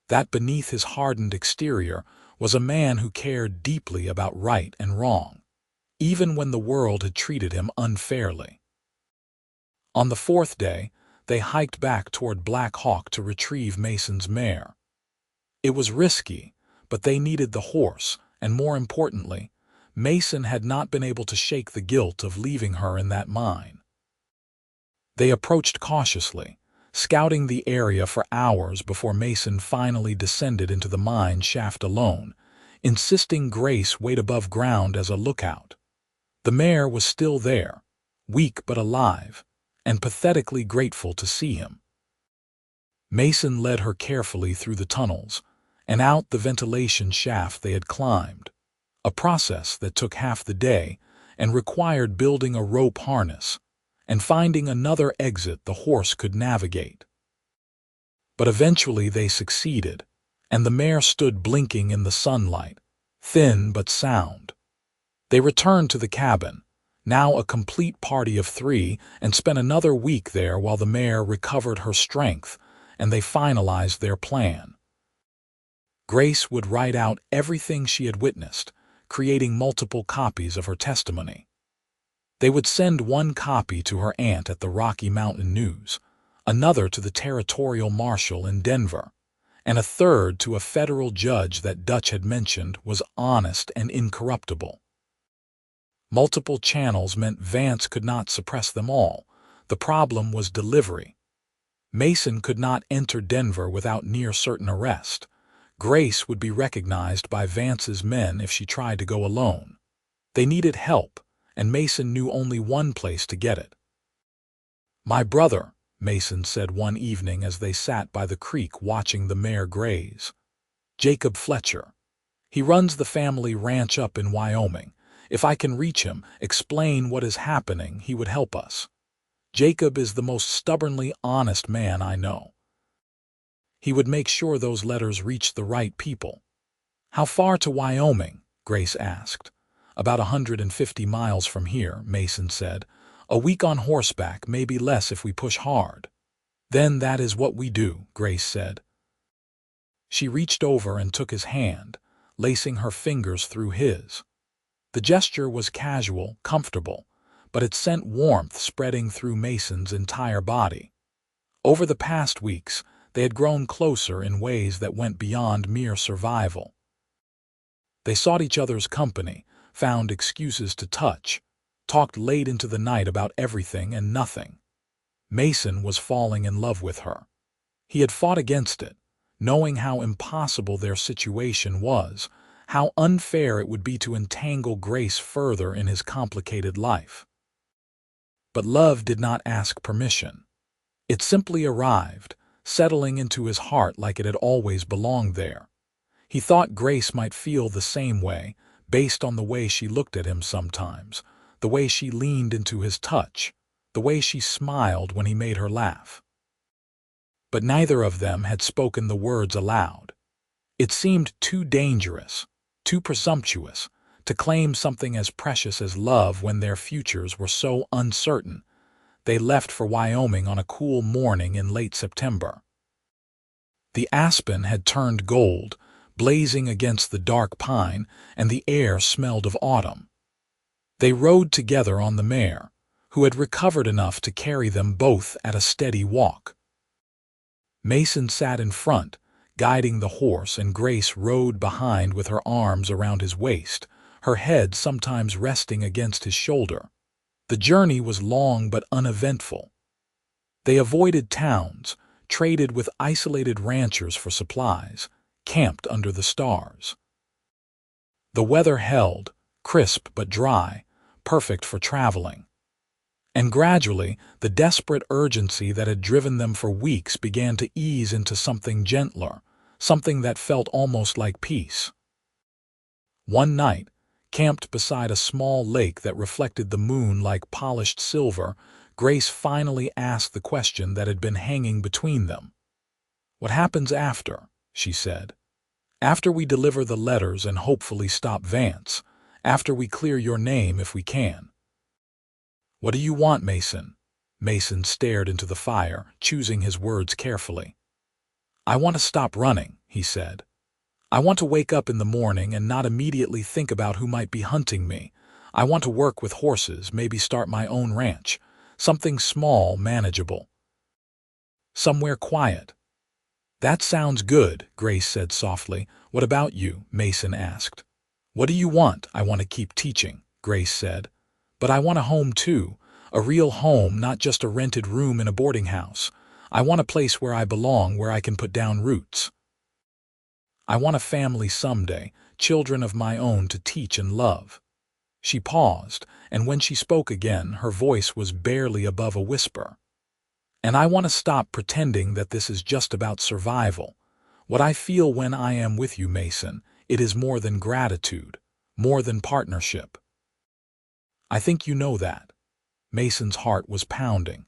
Speaker 1: that beneath his hardened exterior was a man who cared deeply about right and wrong, even when the world had treated him unfairly. On the 4th day, they hiked back toward Black Hawk to retrieve Mason's mare. It was risky, but they needed the horse, and more importantly, Mason had not been able to shake the guilt of leaving her in that mine. They approached cautiously, scouting the area for hours before Mason finally descended into the mine shaft alone, insisting Grace wait above ground as a lookout. The mare was still there, weak but alive, and pathetically grateful to see him. Mason led her carefully through the tunnels and out the ventilation shaft they had climbed, a process that took half the day and required building a rope harness and finding another exit the horse could navigate. But eventually they succeeded, and the mare stood blinking in the sunlight, thin but sound. They returned to the cabin, now a complete party of 3, and spent another week there while the mare recovered her strength and they finalized their plan. Grace would write out everything she had witnessed, creating multiple copies of her testimony. They would send one copy to her aunt at the Rocky Mountain News, another to the territorial marshal in Denver, and a third to a federal judge that Dutch had mentioned was honest and incorruptible. Multiple channels meant Vance could not suppress them all. The problem was delivery. Mason could not enter Denver without near-certain arrest. Grace would be recognized by Vance's men if she tried to go alone. They needed help, and Mason knew only one place to get it. "My brother," Mason said one evening as they sat by the creek watching the mare graze. "Jacob Fletcher. He runs the family ranch up in Wyoming. If I can reach him, explain what is happening, he would help us. Jacob is the most stubbornly honest man I know. He would make sure those letters reached the right people." "How far to Wyoming?" Grace asked. "About 150 miles from here," Mason said. "A week on horseback, maybe less if we push hard." "Then that is what we do," Grace said. She reached over and took his hand, lacing her fingers through his. The gesture was casual, comfortable, but it sent warmth spreading through Mason's entire body. Over the past weeks, they had grown closer in ways that went beyond mere survival. They sought each other's company, found excuses to touch, talked late into the night about everything and nothing. Mason was falling in love with her. He had fought against it, knowing how impossible their situation was, how unfair it would be to entangle Grace further in his complicated life. But love did not ask permission. It simply arrived, settling into his heart like it had always belonged there. He thought Grace might feel the same way, based on the way she looked at him sometimes, the way she leaned into his touch, the way she smiled when he made her laugh. But neither of them had spoken the words aloud. It seemed too dangerous, too presumptuous, to claim something as precious as love when their futures were so uncertain. They left for Wyoming on a cool morning in late September. The aspen had turned gold, blazing against the dark pine, and the air smelled of autumn. They rode together on the mare, who had recovered enough to carry them both at a steady walk. Mason sat in front, guiding the horse, and Grace rode behind with her arms around his waist, her head sometimes resting against his shoulder. The journey was long but uneventful. They avoided towns, traded with isolated ranchers for supplies, camped under the stars. The weather held, crisp but dry, perfect for traveling. And gradually, the desperate urgency that had driven them for weeks began to ease into something gentler, something that felt almost like peace. One night, camped beside a small lake that reflected the moon like polished silver, Grace finally asked the question that had been hanging between them. "What happens after?" she said. "After we deliver the letters and hopefully stop Vance, after we clear your name if we can." "What do you want, Mason?" Mason stared into the fire, choosing his words carefully. "I want to stop running," he said. "I want to wake up in the morning and not immediately think about who might be hunting me. I want to work with horses, maybe start my own ranch. Something small, manageable. Somewhere quiet." "That sounds good," Grace said softly. "What about you?" Mason asked. "What do you want?" "I want to keep teaching," Grace said. "But I want a home too, a real home, not just a rented room in a boarding house. I want a place where I belong, where I can put down roots. I want a family someday, children of my own to teach and love." She paused, and when she spoke again, her voice was barely above a whisper. "And I want to stop pretending that this is just about survival. What I feel when I am with you, Mason, it is more than gratitude, more than partnership. I think you know that." Mason's heart was pounding.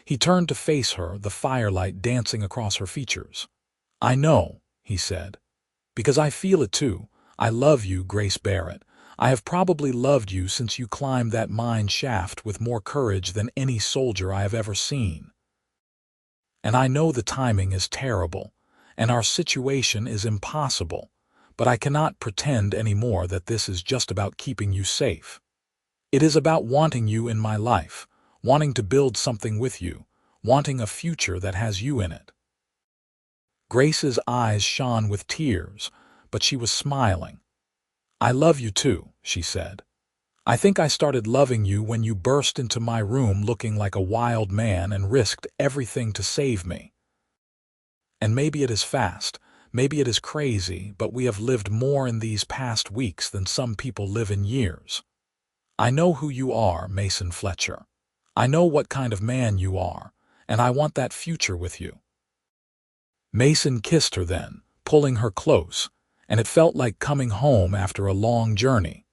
Speaker 1: He turned to face her, the firelight dancing across her features. "I know," he said, "because I feel it too. I love you, Grace Barrett. I have probably loved you since you climbed that mine shaft with more courage than any soldier I have ever seen. And I know the timing is terrible, and our situation is impossible, but I cannot pretend anymore that this is just about keeping you safe. It is about wanting you in my life, wanting to build something with you, wanting a future that has you in it." Grace's eyes shone with tears, but she was smiling. "I love you too," she said. I think I started loving you when you burst into my room looking like a wild man and risked everything to save me. And maybe it is fast, maybe it is crazy, but we have lived more in these past weeks than some people live in years. I know who you are, Mason Fletcher. I know what kind of man you are, and I want that future with you." Mason kissed her then, pulling her close, and it felt like coming home after a long journey.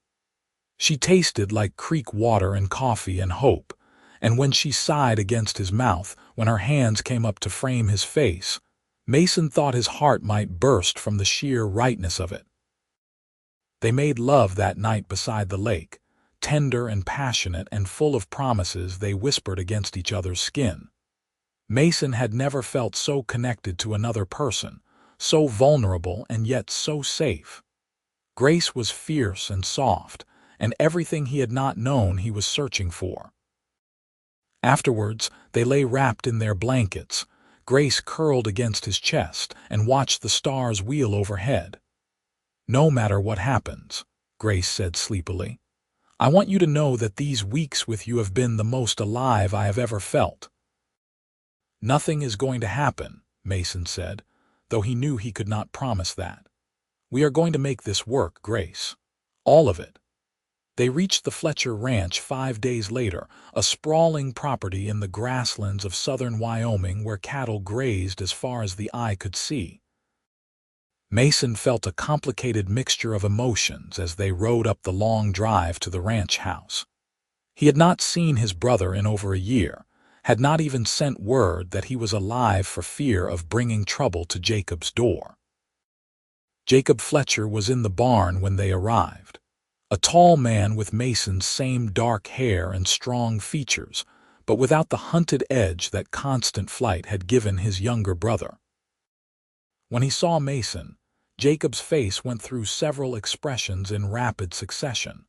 Speaker 1: She tasted like creek water and coffee and hope, and when she sighed against his mouth, when her hands came up to frame his face, Mason thought his heart might burst from the sheer rightness of it. They made love that night beside the lake, tender and passionate and full of promises they whispered against each other's skin. Mason had never felt so connected to another person, so vulnerable and yet so safe. Grace was fierce and soft, and everything he had not known he was searching for. Afterwards, they lay wrapped in their blankets, Grace curled against his chest and watched the stars wheel overhead. "No matter what happens," Grace said sleepily, "I want you to know that these weeks with you have been the most alive I have ever felt." "Nothing is going to happen," Mason said, though he knew he could not promise that. "We are going to make this work, Grace. All of it." They reached the Fletcher Ranch 5 days later, a sprawling property in the grasslands of southern Wyoming where cattle grazed as far as the eye could see. Mason felt a complicated mixture of emotions as they rode up the long drive to the ranch house. He had not seen his brother in over a year, had not even sent word that he was alive for fear of bringing trouble to Jacob's door. Jacob Fletcher was in the barn when they arrived. A tall man with Mason's same dark hair and strong features, but without the hunted edge that constant flight had given his younger brother. When he saw Mason, Jacob's face went through several expressions in rapid succession: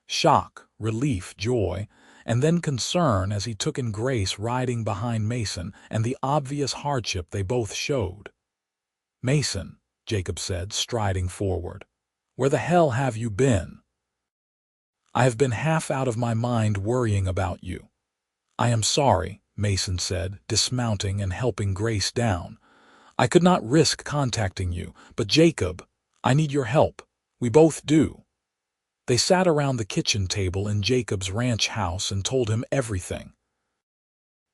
Speaker 1: shock, relief, joy, and then concern as he took in Grace riding behind Mason and the obvious hardship they both showed. "Mason," Jacob said, striding forward, "where the hell have you been?" "I have been half out of my mind worrying about you." "I am sorry," Mason said, dismounting and helping Grace down. "I could not risk contacting you, but Jacob, I need your help. We both do." They sat around the kitchen table in Jacob's ranch house and told him everything.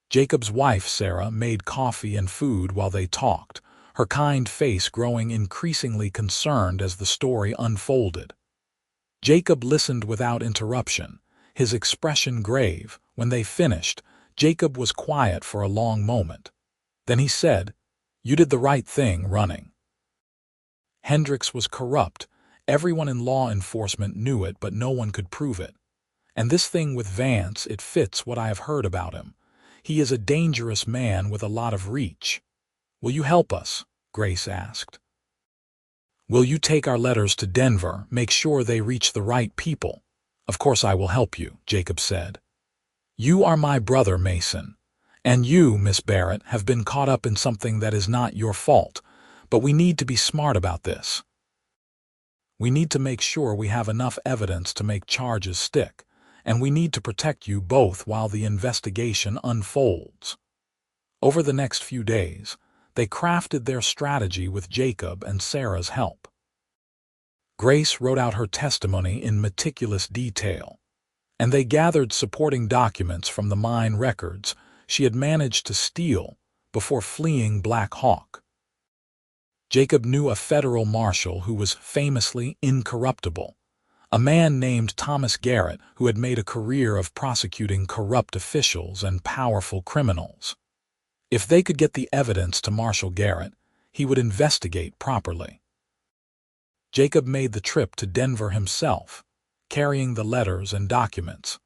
Speaker 1: Jacob's wife, Sarah, made coffee and food while they talked, her kind face growing increasingly concerned as the story unfolded. Jacob listened without interruption, his expression grave. When they finished, Jacob was quiet for a long moment. Then he said, "You did the right thing running. Hendricks was corrupt. Everyone in law enforcement knew it, but no one could prove it. And this thing with Vance, it fits what I have heard about him. He is a dangerous man with a lot of reach. Will you help us?" Grace asked. "Will you take our letters to Denver, make sure they reach the right people?" "Of course I will help you," Jacob said. "You are my brother, Mason. And you, Miss Barrett, have been caught up in something that is not your fault, but we need to be smart about this. We need to make sure we have enough evidence to make charges stick, and we need to protect you both while the investigation unfolds." Over the next few days, they crafted their strategy with Jacob and Sarah's help. Grace wrote out her testimony in meticulous detail, and they gathered supporting documents from the mine records she had managed to steal before fleeing Black Hawk. Jacob knew a federal marshal who was famously incorruptible, a man named Thomas Garrett who had made a career of prosecuting corrupt officials and powerful criminals. If they could get the evidence to Marshal Garrett, he would investigate properly. Jacob made the trip to Denver himself, carrying the letters and documents.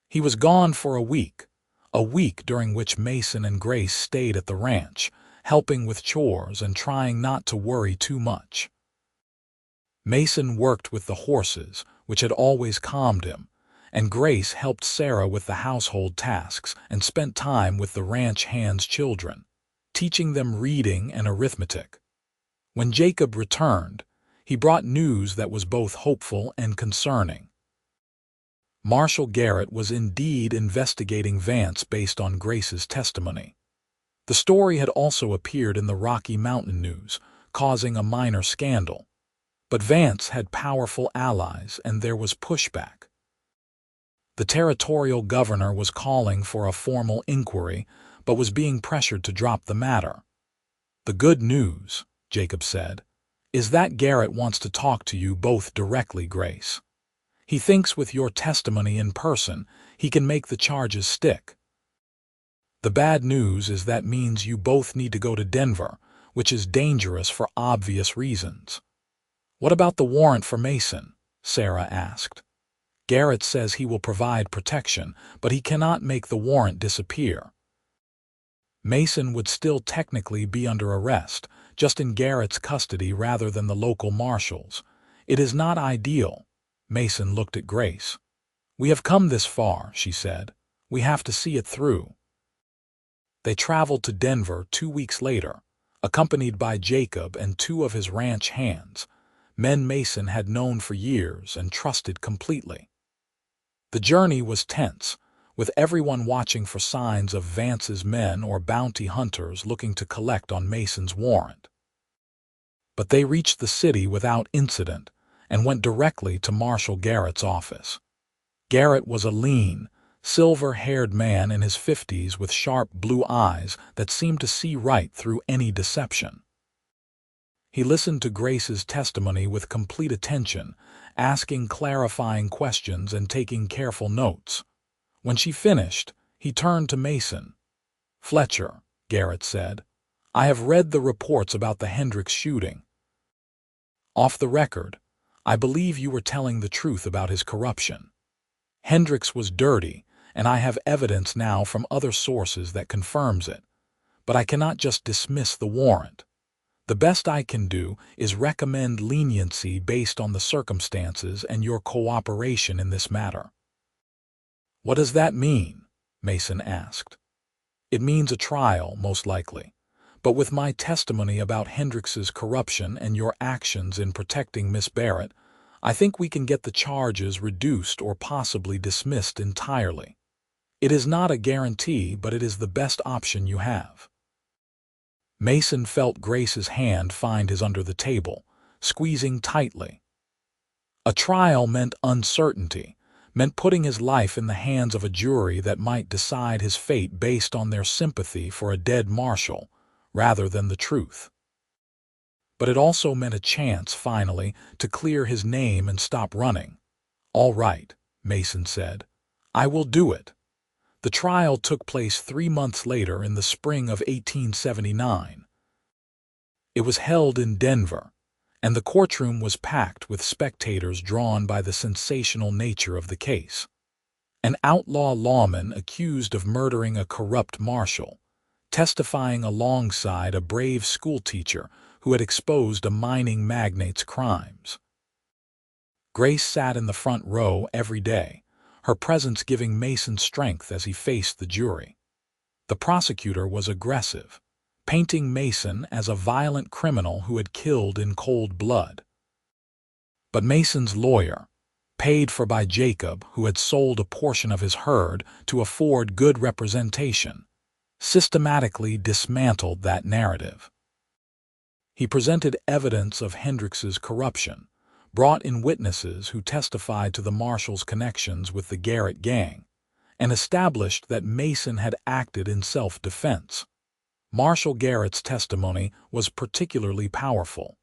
Speaker 1: He was gone for a week during which Mason and Grace stayed at the ranch, helping with chores and trying not to worry too much. Mason worked with the horses, which had always calmed him, and Grace helped Sarah with the household tasks and spent time with the ranch hands' children, teaching them reading and arithmetic. When Jacob returned, he brought news that was both hopeful and concerning. Marshal Garrett was indeed investigating Vance based on Grace's testimony. The story had also appeared in the Rocky Mountain News, causing a minor scandal. But Vance had powerful allies, and there was pushback. The territorial governor was calling for a formal inquiry, but was being pressured to drop the matter. "The good news," Jacob said, "is that Garrett wants to talk to you both directly, Grace. He thinks with your testimony in person, he can make the charges stick. The bad news is that means you both need to go to Denver, which is dangerous for obvious reasons." "What about the warrant for Mason?" Sarah asked. "Garrett says he will provide protection, but he cannot make the warrant disappear." Mason would still technically be under arrest, just in Garrett's custody rather than the local marshals. "It is not ideal." Mason looked at Grace. "We have come this far," she said. "We have to see it through." They traveled to Denver 2 weeks later, accompanied by Jacob and 2 of his ranch hands, men Mason had known for years and trusted completely. The journey was tense, with everyone watching for signs of Vance's men or bounty hunters looking to collect on Mason's warrant. But they reached the city without incident and went directly to Marshal Garrett's office. Garrett was a lean, silver-haired man in his 50s with sharp blue eyes that seemed to see right through any deception. He listened to Grace's testimony with complete attention, asking clarifying questions and taking careful notes. When she finished, he turned to Mason. "Fletcher," Garrett said, "I have read the reports about the Hendricks shooting. Off the record, I believe you were telling the truth about his corruption. Hendricks was dirty, and I have evidence now from other sources that confirms it. But I cannot just dismiss the warrant. The best I can do is recommend leniency based on the circumstances and your cooperation in this matter." "What does that mean?" Mason asked. "It means a trial, most likely. But with my testimony about Hendricks's corruption and your actions in protecting Miss Barrett, I think we can get the charges reduced or possibly dismissed entirely. It is not a guarantee, but it is the best option you have." Mason felt Grace's hand find his under the table, squeezing tightly. A trial meant uncertainty, meant putting his life in the hands of a jury that might decide his fate based on their sympathy for a dead marshal, rather than the truth. But it also meant a chance, finally, to clear his name and stop running. "All right," Mason said. "I will do it." The trial took place 3 months later in the spring of 1879. It was held in Denver, and the courtroom was packed with spectators drawn by the sensational nature of the case. An outlaw lawman accused of murdering a corrupt marshal, testifying alongside a brave schoolteacher who had exposed a mining magnate's crimes. Grace sat in the front row every day, her presence giving Mason strength as he faced the jury. The prosecutor was aggressive, painting Mason as a violent criminal who had killed in cold blood. But Mason's lawyer, paid for by Jacob, who had sold a portion of his herd to afford good representation, systematically dismantled that narrative. He presented evidence of Hendricks's corruption, brought in witnesses who testified to the marshal's connections with the Garrett gang, and established that Mason had acted in self-defense. Marshal Garrett's testimony was particularly powerful.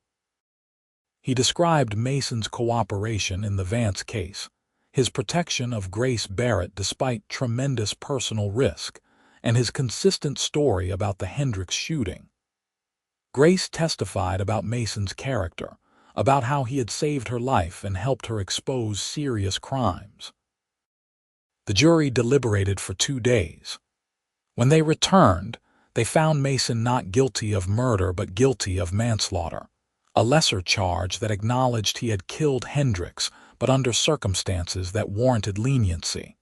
Speaker 1: He described Mason's cooperation in the Vance case, his protection of Grace Barrett despite tremendous personal risk, and his consistent story about the Hendricks shooting. Grace testified about Mason's character, about how he had saved her life and helped her expose serious crimes. The jury deliberated for 2 days. When they returned, they found Mason not guilty of murder but guilty of manslaughter, a lesser charge that acknowledged he had killed Hendricks but under circumstances that warranted leniency.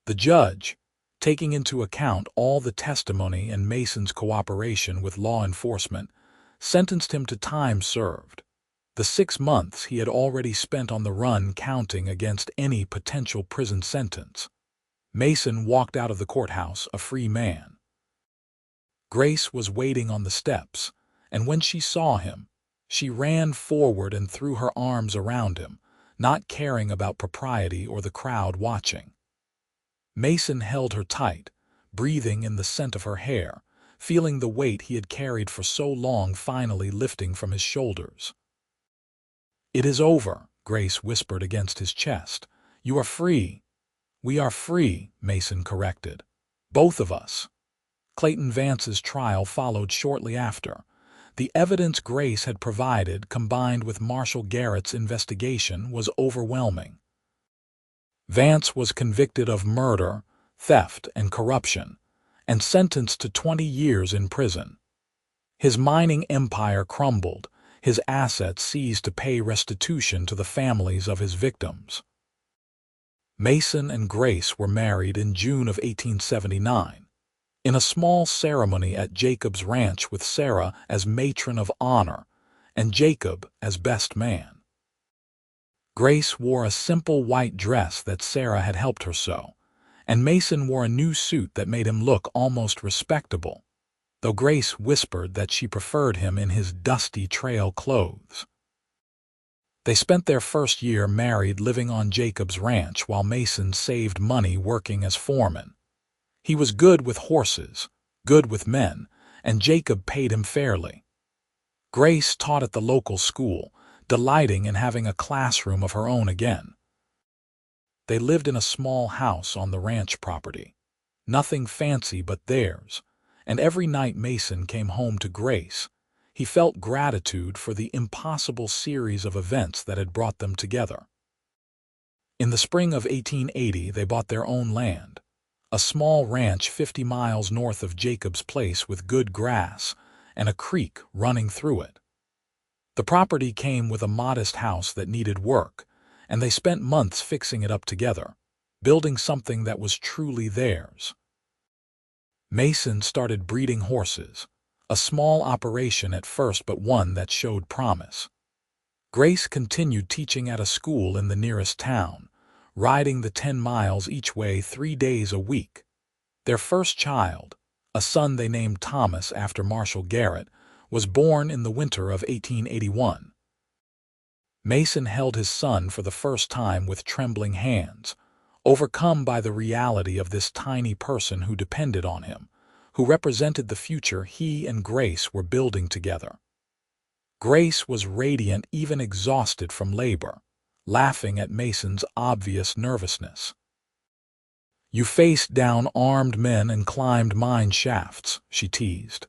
Speaker 1: The judge, taking into account all the testimony and Mason's cooperation with law enforcement, sentenced him to time served. The 6 months he had already spent on the run counting against any potential prison sentence. Mason walked out of the courthouse a free man. Grace was waiting on the steps, and when she saw him, she ran forward and threw her arms around him, not caring about propriety or the crowd watching. Mason held her tight, breathing in the scent of her hair, feeling the weight he had carried for so long finally lifting from his shoulders. "It is over," Grace whispered against his chest. "You are free." "We are free," Mason corrected. "Both of us." Clayton Vance's trial followed shortly after. The evidence Grace had provided, combined with Marshall Garrett's investigation, was overwhelming. Vance was convicted of murder, theft, and corruption, and sentenced to 20 years in prison. His mining empire crumbled, his assets seized to pay restitution to the families of his victims. Mason and Grace were married in June of 1879. In a small ceremony at Jacob's ranch with Sarah as matron of honor and Jacob as best man. Grace wore a simple white dress that Sarah had helped her sew, and Mason wore a new suit that made him look almost respectable, though Grace whispered that she preferred him in his dusty trail clothes. They spent their first year married living on Jacob's ranch while Mason saved money working as foreman. He was good with horses, good with men, and Jacob paid him fairly. Grace taught at the local school, delighting in having a classroom of her own again. They lived in a small house on the ranch property, nothing fancy but theirs, and every night Mason came home to Grace, he felt gratitude for the impossible series of events that had brought them together. In the spring of 1880, they bought their own land. A small ranch 50 miles north of Jacob's place with good grass and a creek running through it. The property came with a modest house that needed work, and they spent months fixing it up together, building something that was truly theirs. Mason started breeding horses, a small operation at first but one that showed promise. Grace continued teaching at a school in the nearest town, riding the 10 miles each way 3 days a week. Their first child, a son they named Thomas after Marshall Garrett, was born in the winter of 1881. Mason held his son for the first time with trembling hands, overcome by the reality of this tiny person who depended on him, who represented the future he and Grace were building together. Grace was radiant, even exhausted from labor, laughing at Mason's obvious nervousness. "You faced down armed men and climbed mine shafts," she teased.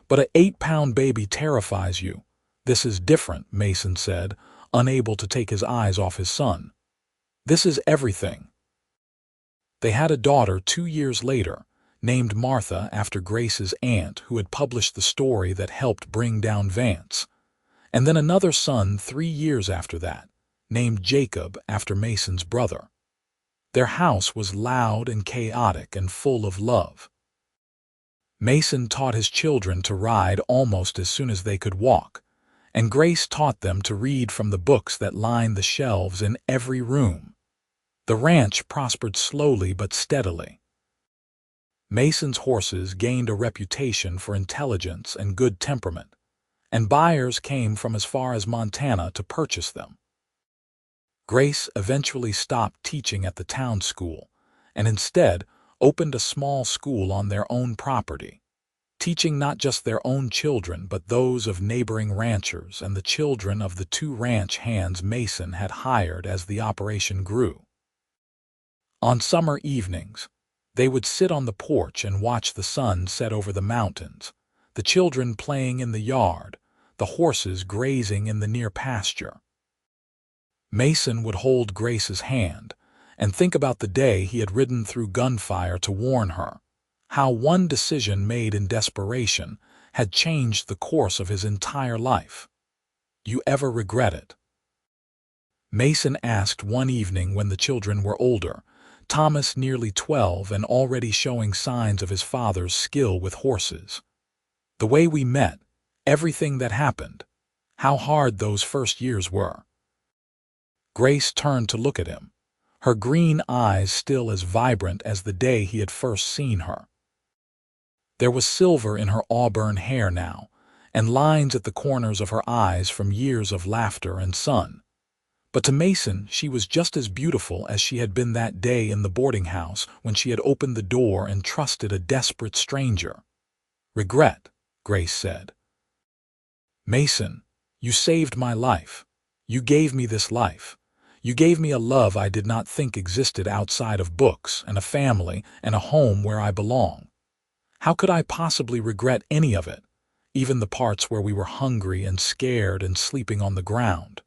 Speaker 1: "But an 8-pound baby terrifies you. This is different," Mason said, unable to take his eyes off his son. "This is everything." They had a daughter 2 years later, named Martha after Grace's aunt who had published the story that helped bring down Vance, and then another son 3 years after that, named Jacob after Mason's brother. Their house was loud and chaotic and full of love. Mason taught his children to ride almost as soon as they could walk, and Grace taught them to read from the books that lined the shelves in every room. The ranch prospered slowly but steadily. Mason's horses gained a reputation for intelligence and good temperament, and buyers came from as far as Montana to purchase them. Grace eventually stopped teaching at the town school and instead opened a small school on their own property, teaching not just their own children but those of neighboring ranchers and the children of the 2 ranch hands Mason had hired as the operation grew. On summer evenings, they would sit on the porch and watch the sun set over the mountains, the children playing in the yard, the horses grazing in the near pasture. Mason would hold Grace's hand and think about the day he had ridden through gunfire to warn her, how one decision made in desperation had changed the course of his entire life. "You ever regret it?" Mason asked one evening when the children were older, Thomas nearly 12 and already showing signs of his father's skill with horses. "The way we met, everything that happened. How hard those first years were. Grace turned to look at him, her green eyes still as vibrant as the day he had first seen her. There was silver in her auburn hair now, and lines at the corners of her eyes from years of laughter and sun. But to Mason, she was just as beautiful as she had been that day in the boarding house when she had opened the door and trusted a desperate stranger. "Regret," Grace said. "Mason, you saved my life. You gave me this life. You gave me a love I did not think existed outside of books and a family and a home where I belong. How could I possibly regret any of it, even the parts where we were hungry and scared and sleeping on the ground?"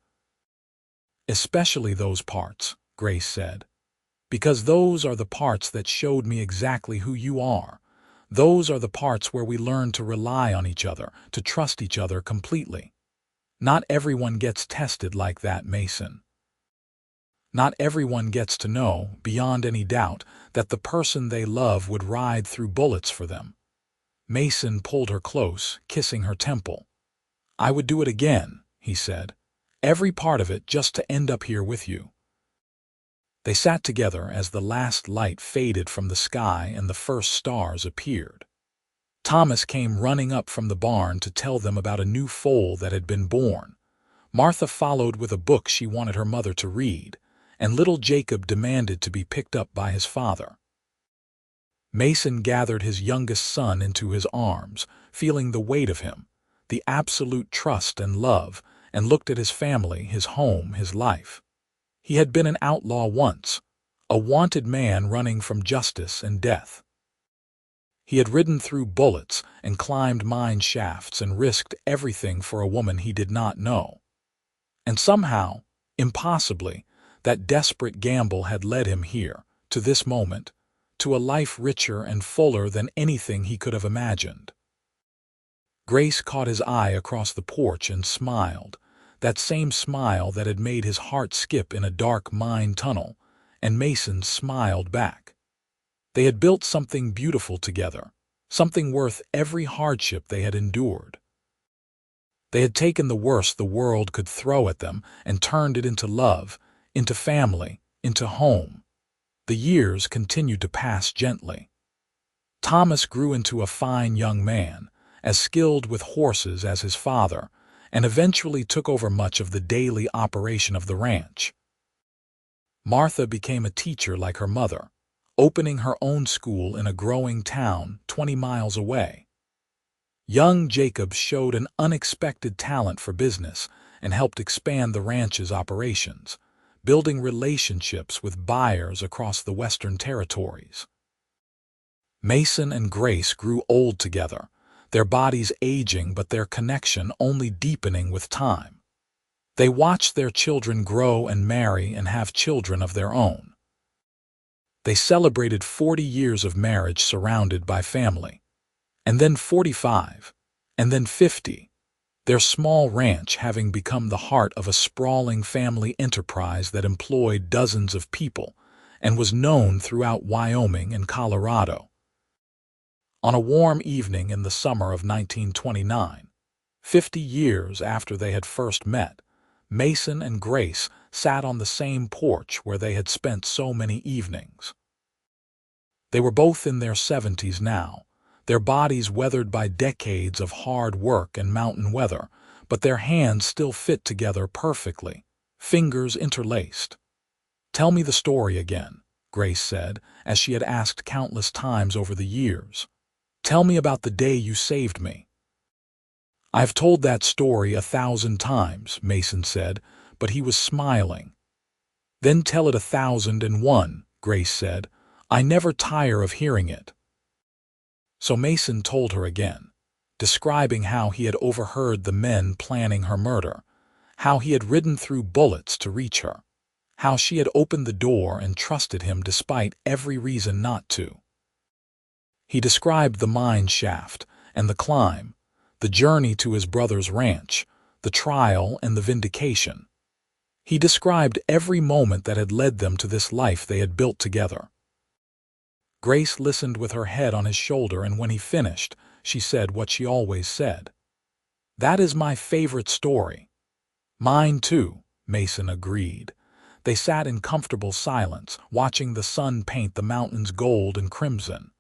Speaker 1: "Especially those parts," Grace said, "because those are the parts that showed me exactly who you are. Those are the parts where we learn to rely on each other, to trust each other completely. Not everyone gets tested like that, Mason. Not everyone gets to know, beyond any doubt, that the person they love would ride through bullets for them." Mason pulled her close, kissing her temple. "I would do it again," he said. "Every part of it just to end up here with you." They sat together as the last light faded from the sky and the first stars appeared. Thomas came running up from the barn to tell them about a new foal that had been born. Martha followed with a book she wanted her mother to read, and little Jacob demanded to be picked up by his father. Mason gathered his youngest son into his arms, feeling the weight of him, the absolute trust and love, and looked at his family, his home, his life. He had been an outlaw once, a wanted man running from justice and death. He had ridden through bullets and climbed mine shafts and risked everything for a woman he did not know. And somehow, impossibly, that desperate gamble had led him here, to this moment, to a life richer and fuller than anything he could have imagined. Grace caught his eye across the porch and smiled, that same smile that had made his heart skip in a dark mine tunnel, and Mason smiled back. They had built something beautiful together, something worth every hardship they had endured. They had taken the worst the world could throw at them and turned it into love, into family, into home. The years continued to pass gently. Thomas grew into a fine young man, as skilled with horses as his father, and eventually took over much of the daily operation of the ranch. Martha became a teacher like her mother, opening her own school in a growing town 20 miles away. Young Jacob showed an unexpected talent for business and helped expand the ranch's operations, building relationships with buyers across the Western Territories. Mason and Grace grew old together, their bodies aging but their connection only deepening with time. They watched their children grow and marry and have children of their own. They celebrated 40 years of marriage surrounded by family, and then 45, and then 50, their small ranch having become the heart of a sprawling family enterprise that employed dozens of people and was known throughout Wyoming and Colorado. On a warm evening in the summer of 1929, 50 years after they had first met, Mason and Grace sat on the same porch where they had spent so many evenings. They were both in their 70s now, their bodies weathered by decades of hard work and mountain weather, but their hands still fit together perfectly, fingers interlaced. "Tell me the story again," Grace said, as she had asked countless times over the years. "Tell me about the day you saved me." "I've told that story 1,000 times," Mason said, but he was smiling. "Then tell it 1,001, Grace said. "I never tire of hearing it." So Mason told her again, describing how he had overheard the men planning her murder, how he had ridden through bullets to reach her, how she had opened the door and trusted him despite every reason not to. He described the mine shaft and the climb, the journey to his brother's ranch, the trial and the vindication. He described every moment that had led them to this life they had built together. Grace listened with her head on his shoulder, and when he finished, she said what she always said. That is my favorite story. Mine too, Mason agreed. They sat in comfortable silence, watching the sun paint the mountains gold and crimson.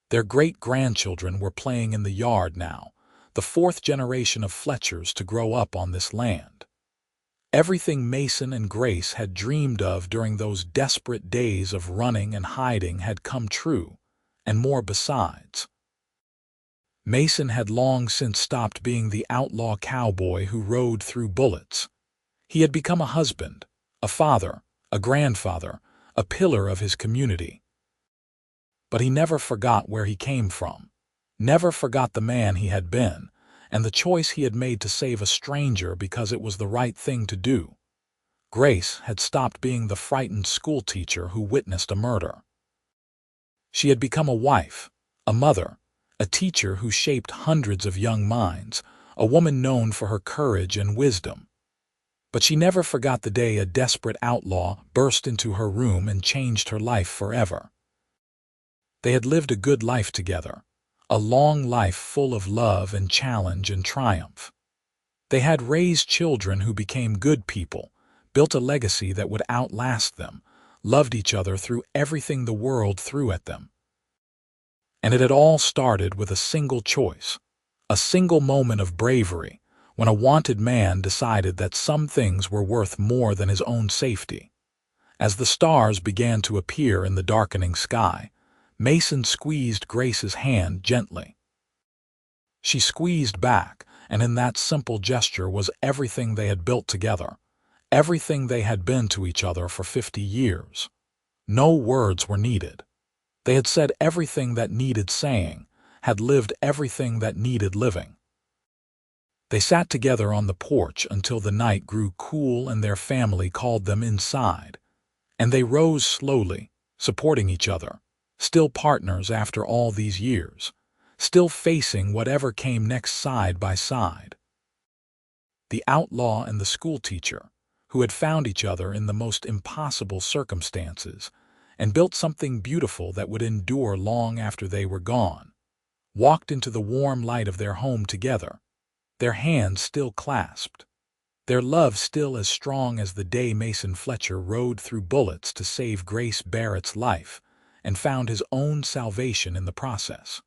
Speaker 1: Their great-grandchildren were playing in the yard now, the fourth generation of Fletchers to grow up on this land. Everything Mason and Grace had dreamed of during those desperate days of running and hiding had come true, and more besides. Mason had long since stopped being the outlaw cowboy who rode through bullets. He had become a husband, a father, a grandfather, a pillar of his community. But he never forgot where he came from, never forgot the man he had been, and the choice he had made to save a stranger because it was the right thing to do. Grace had stopped being the frightened schoolteacher who witnessed a murder. She had become a wife, a mother, a teacher who shaped hundreds of young minds, a woman known for her courage and wisdom. But she never forgot the day a desperate outlaw burst into her room and changed her life forever. They had lived a good life together, a long life full of love and challenge and triumph. They had raised children who became good people, built a legacy that would outlast them, loved each other through everything the world threw at them. And it had all started with a single choice, a single moment of bravery, when a wanted man decided that some things were worth more than his own safety. As the stars began to appear in the darkening sky, Mason squeezed Grace's hand gently. She squeezed back, and in that simple gesture was everything they had built together, everything they had been to each other for 50 years. No words were needed. They had said everything that needed saying, had lived everything that needed living. They sat together on the porch until the night grew cool and their family called them inside, and they rose slowly, supporting each other, still partners after all these years, still facing whatever came next side by side. The outlaw and the schoolteacher, who had found each other in the most impossible circumstances and built something beautiful that would endure long after they were gone, walked into the warm light of their home together, their hands still clasped, their love still as strong as the day Mason Fletcher rode through bullets to save Grace Barrett's life and found his own salvation in the process.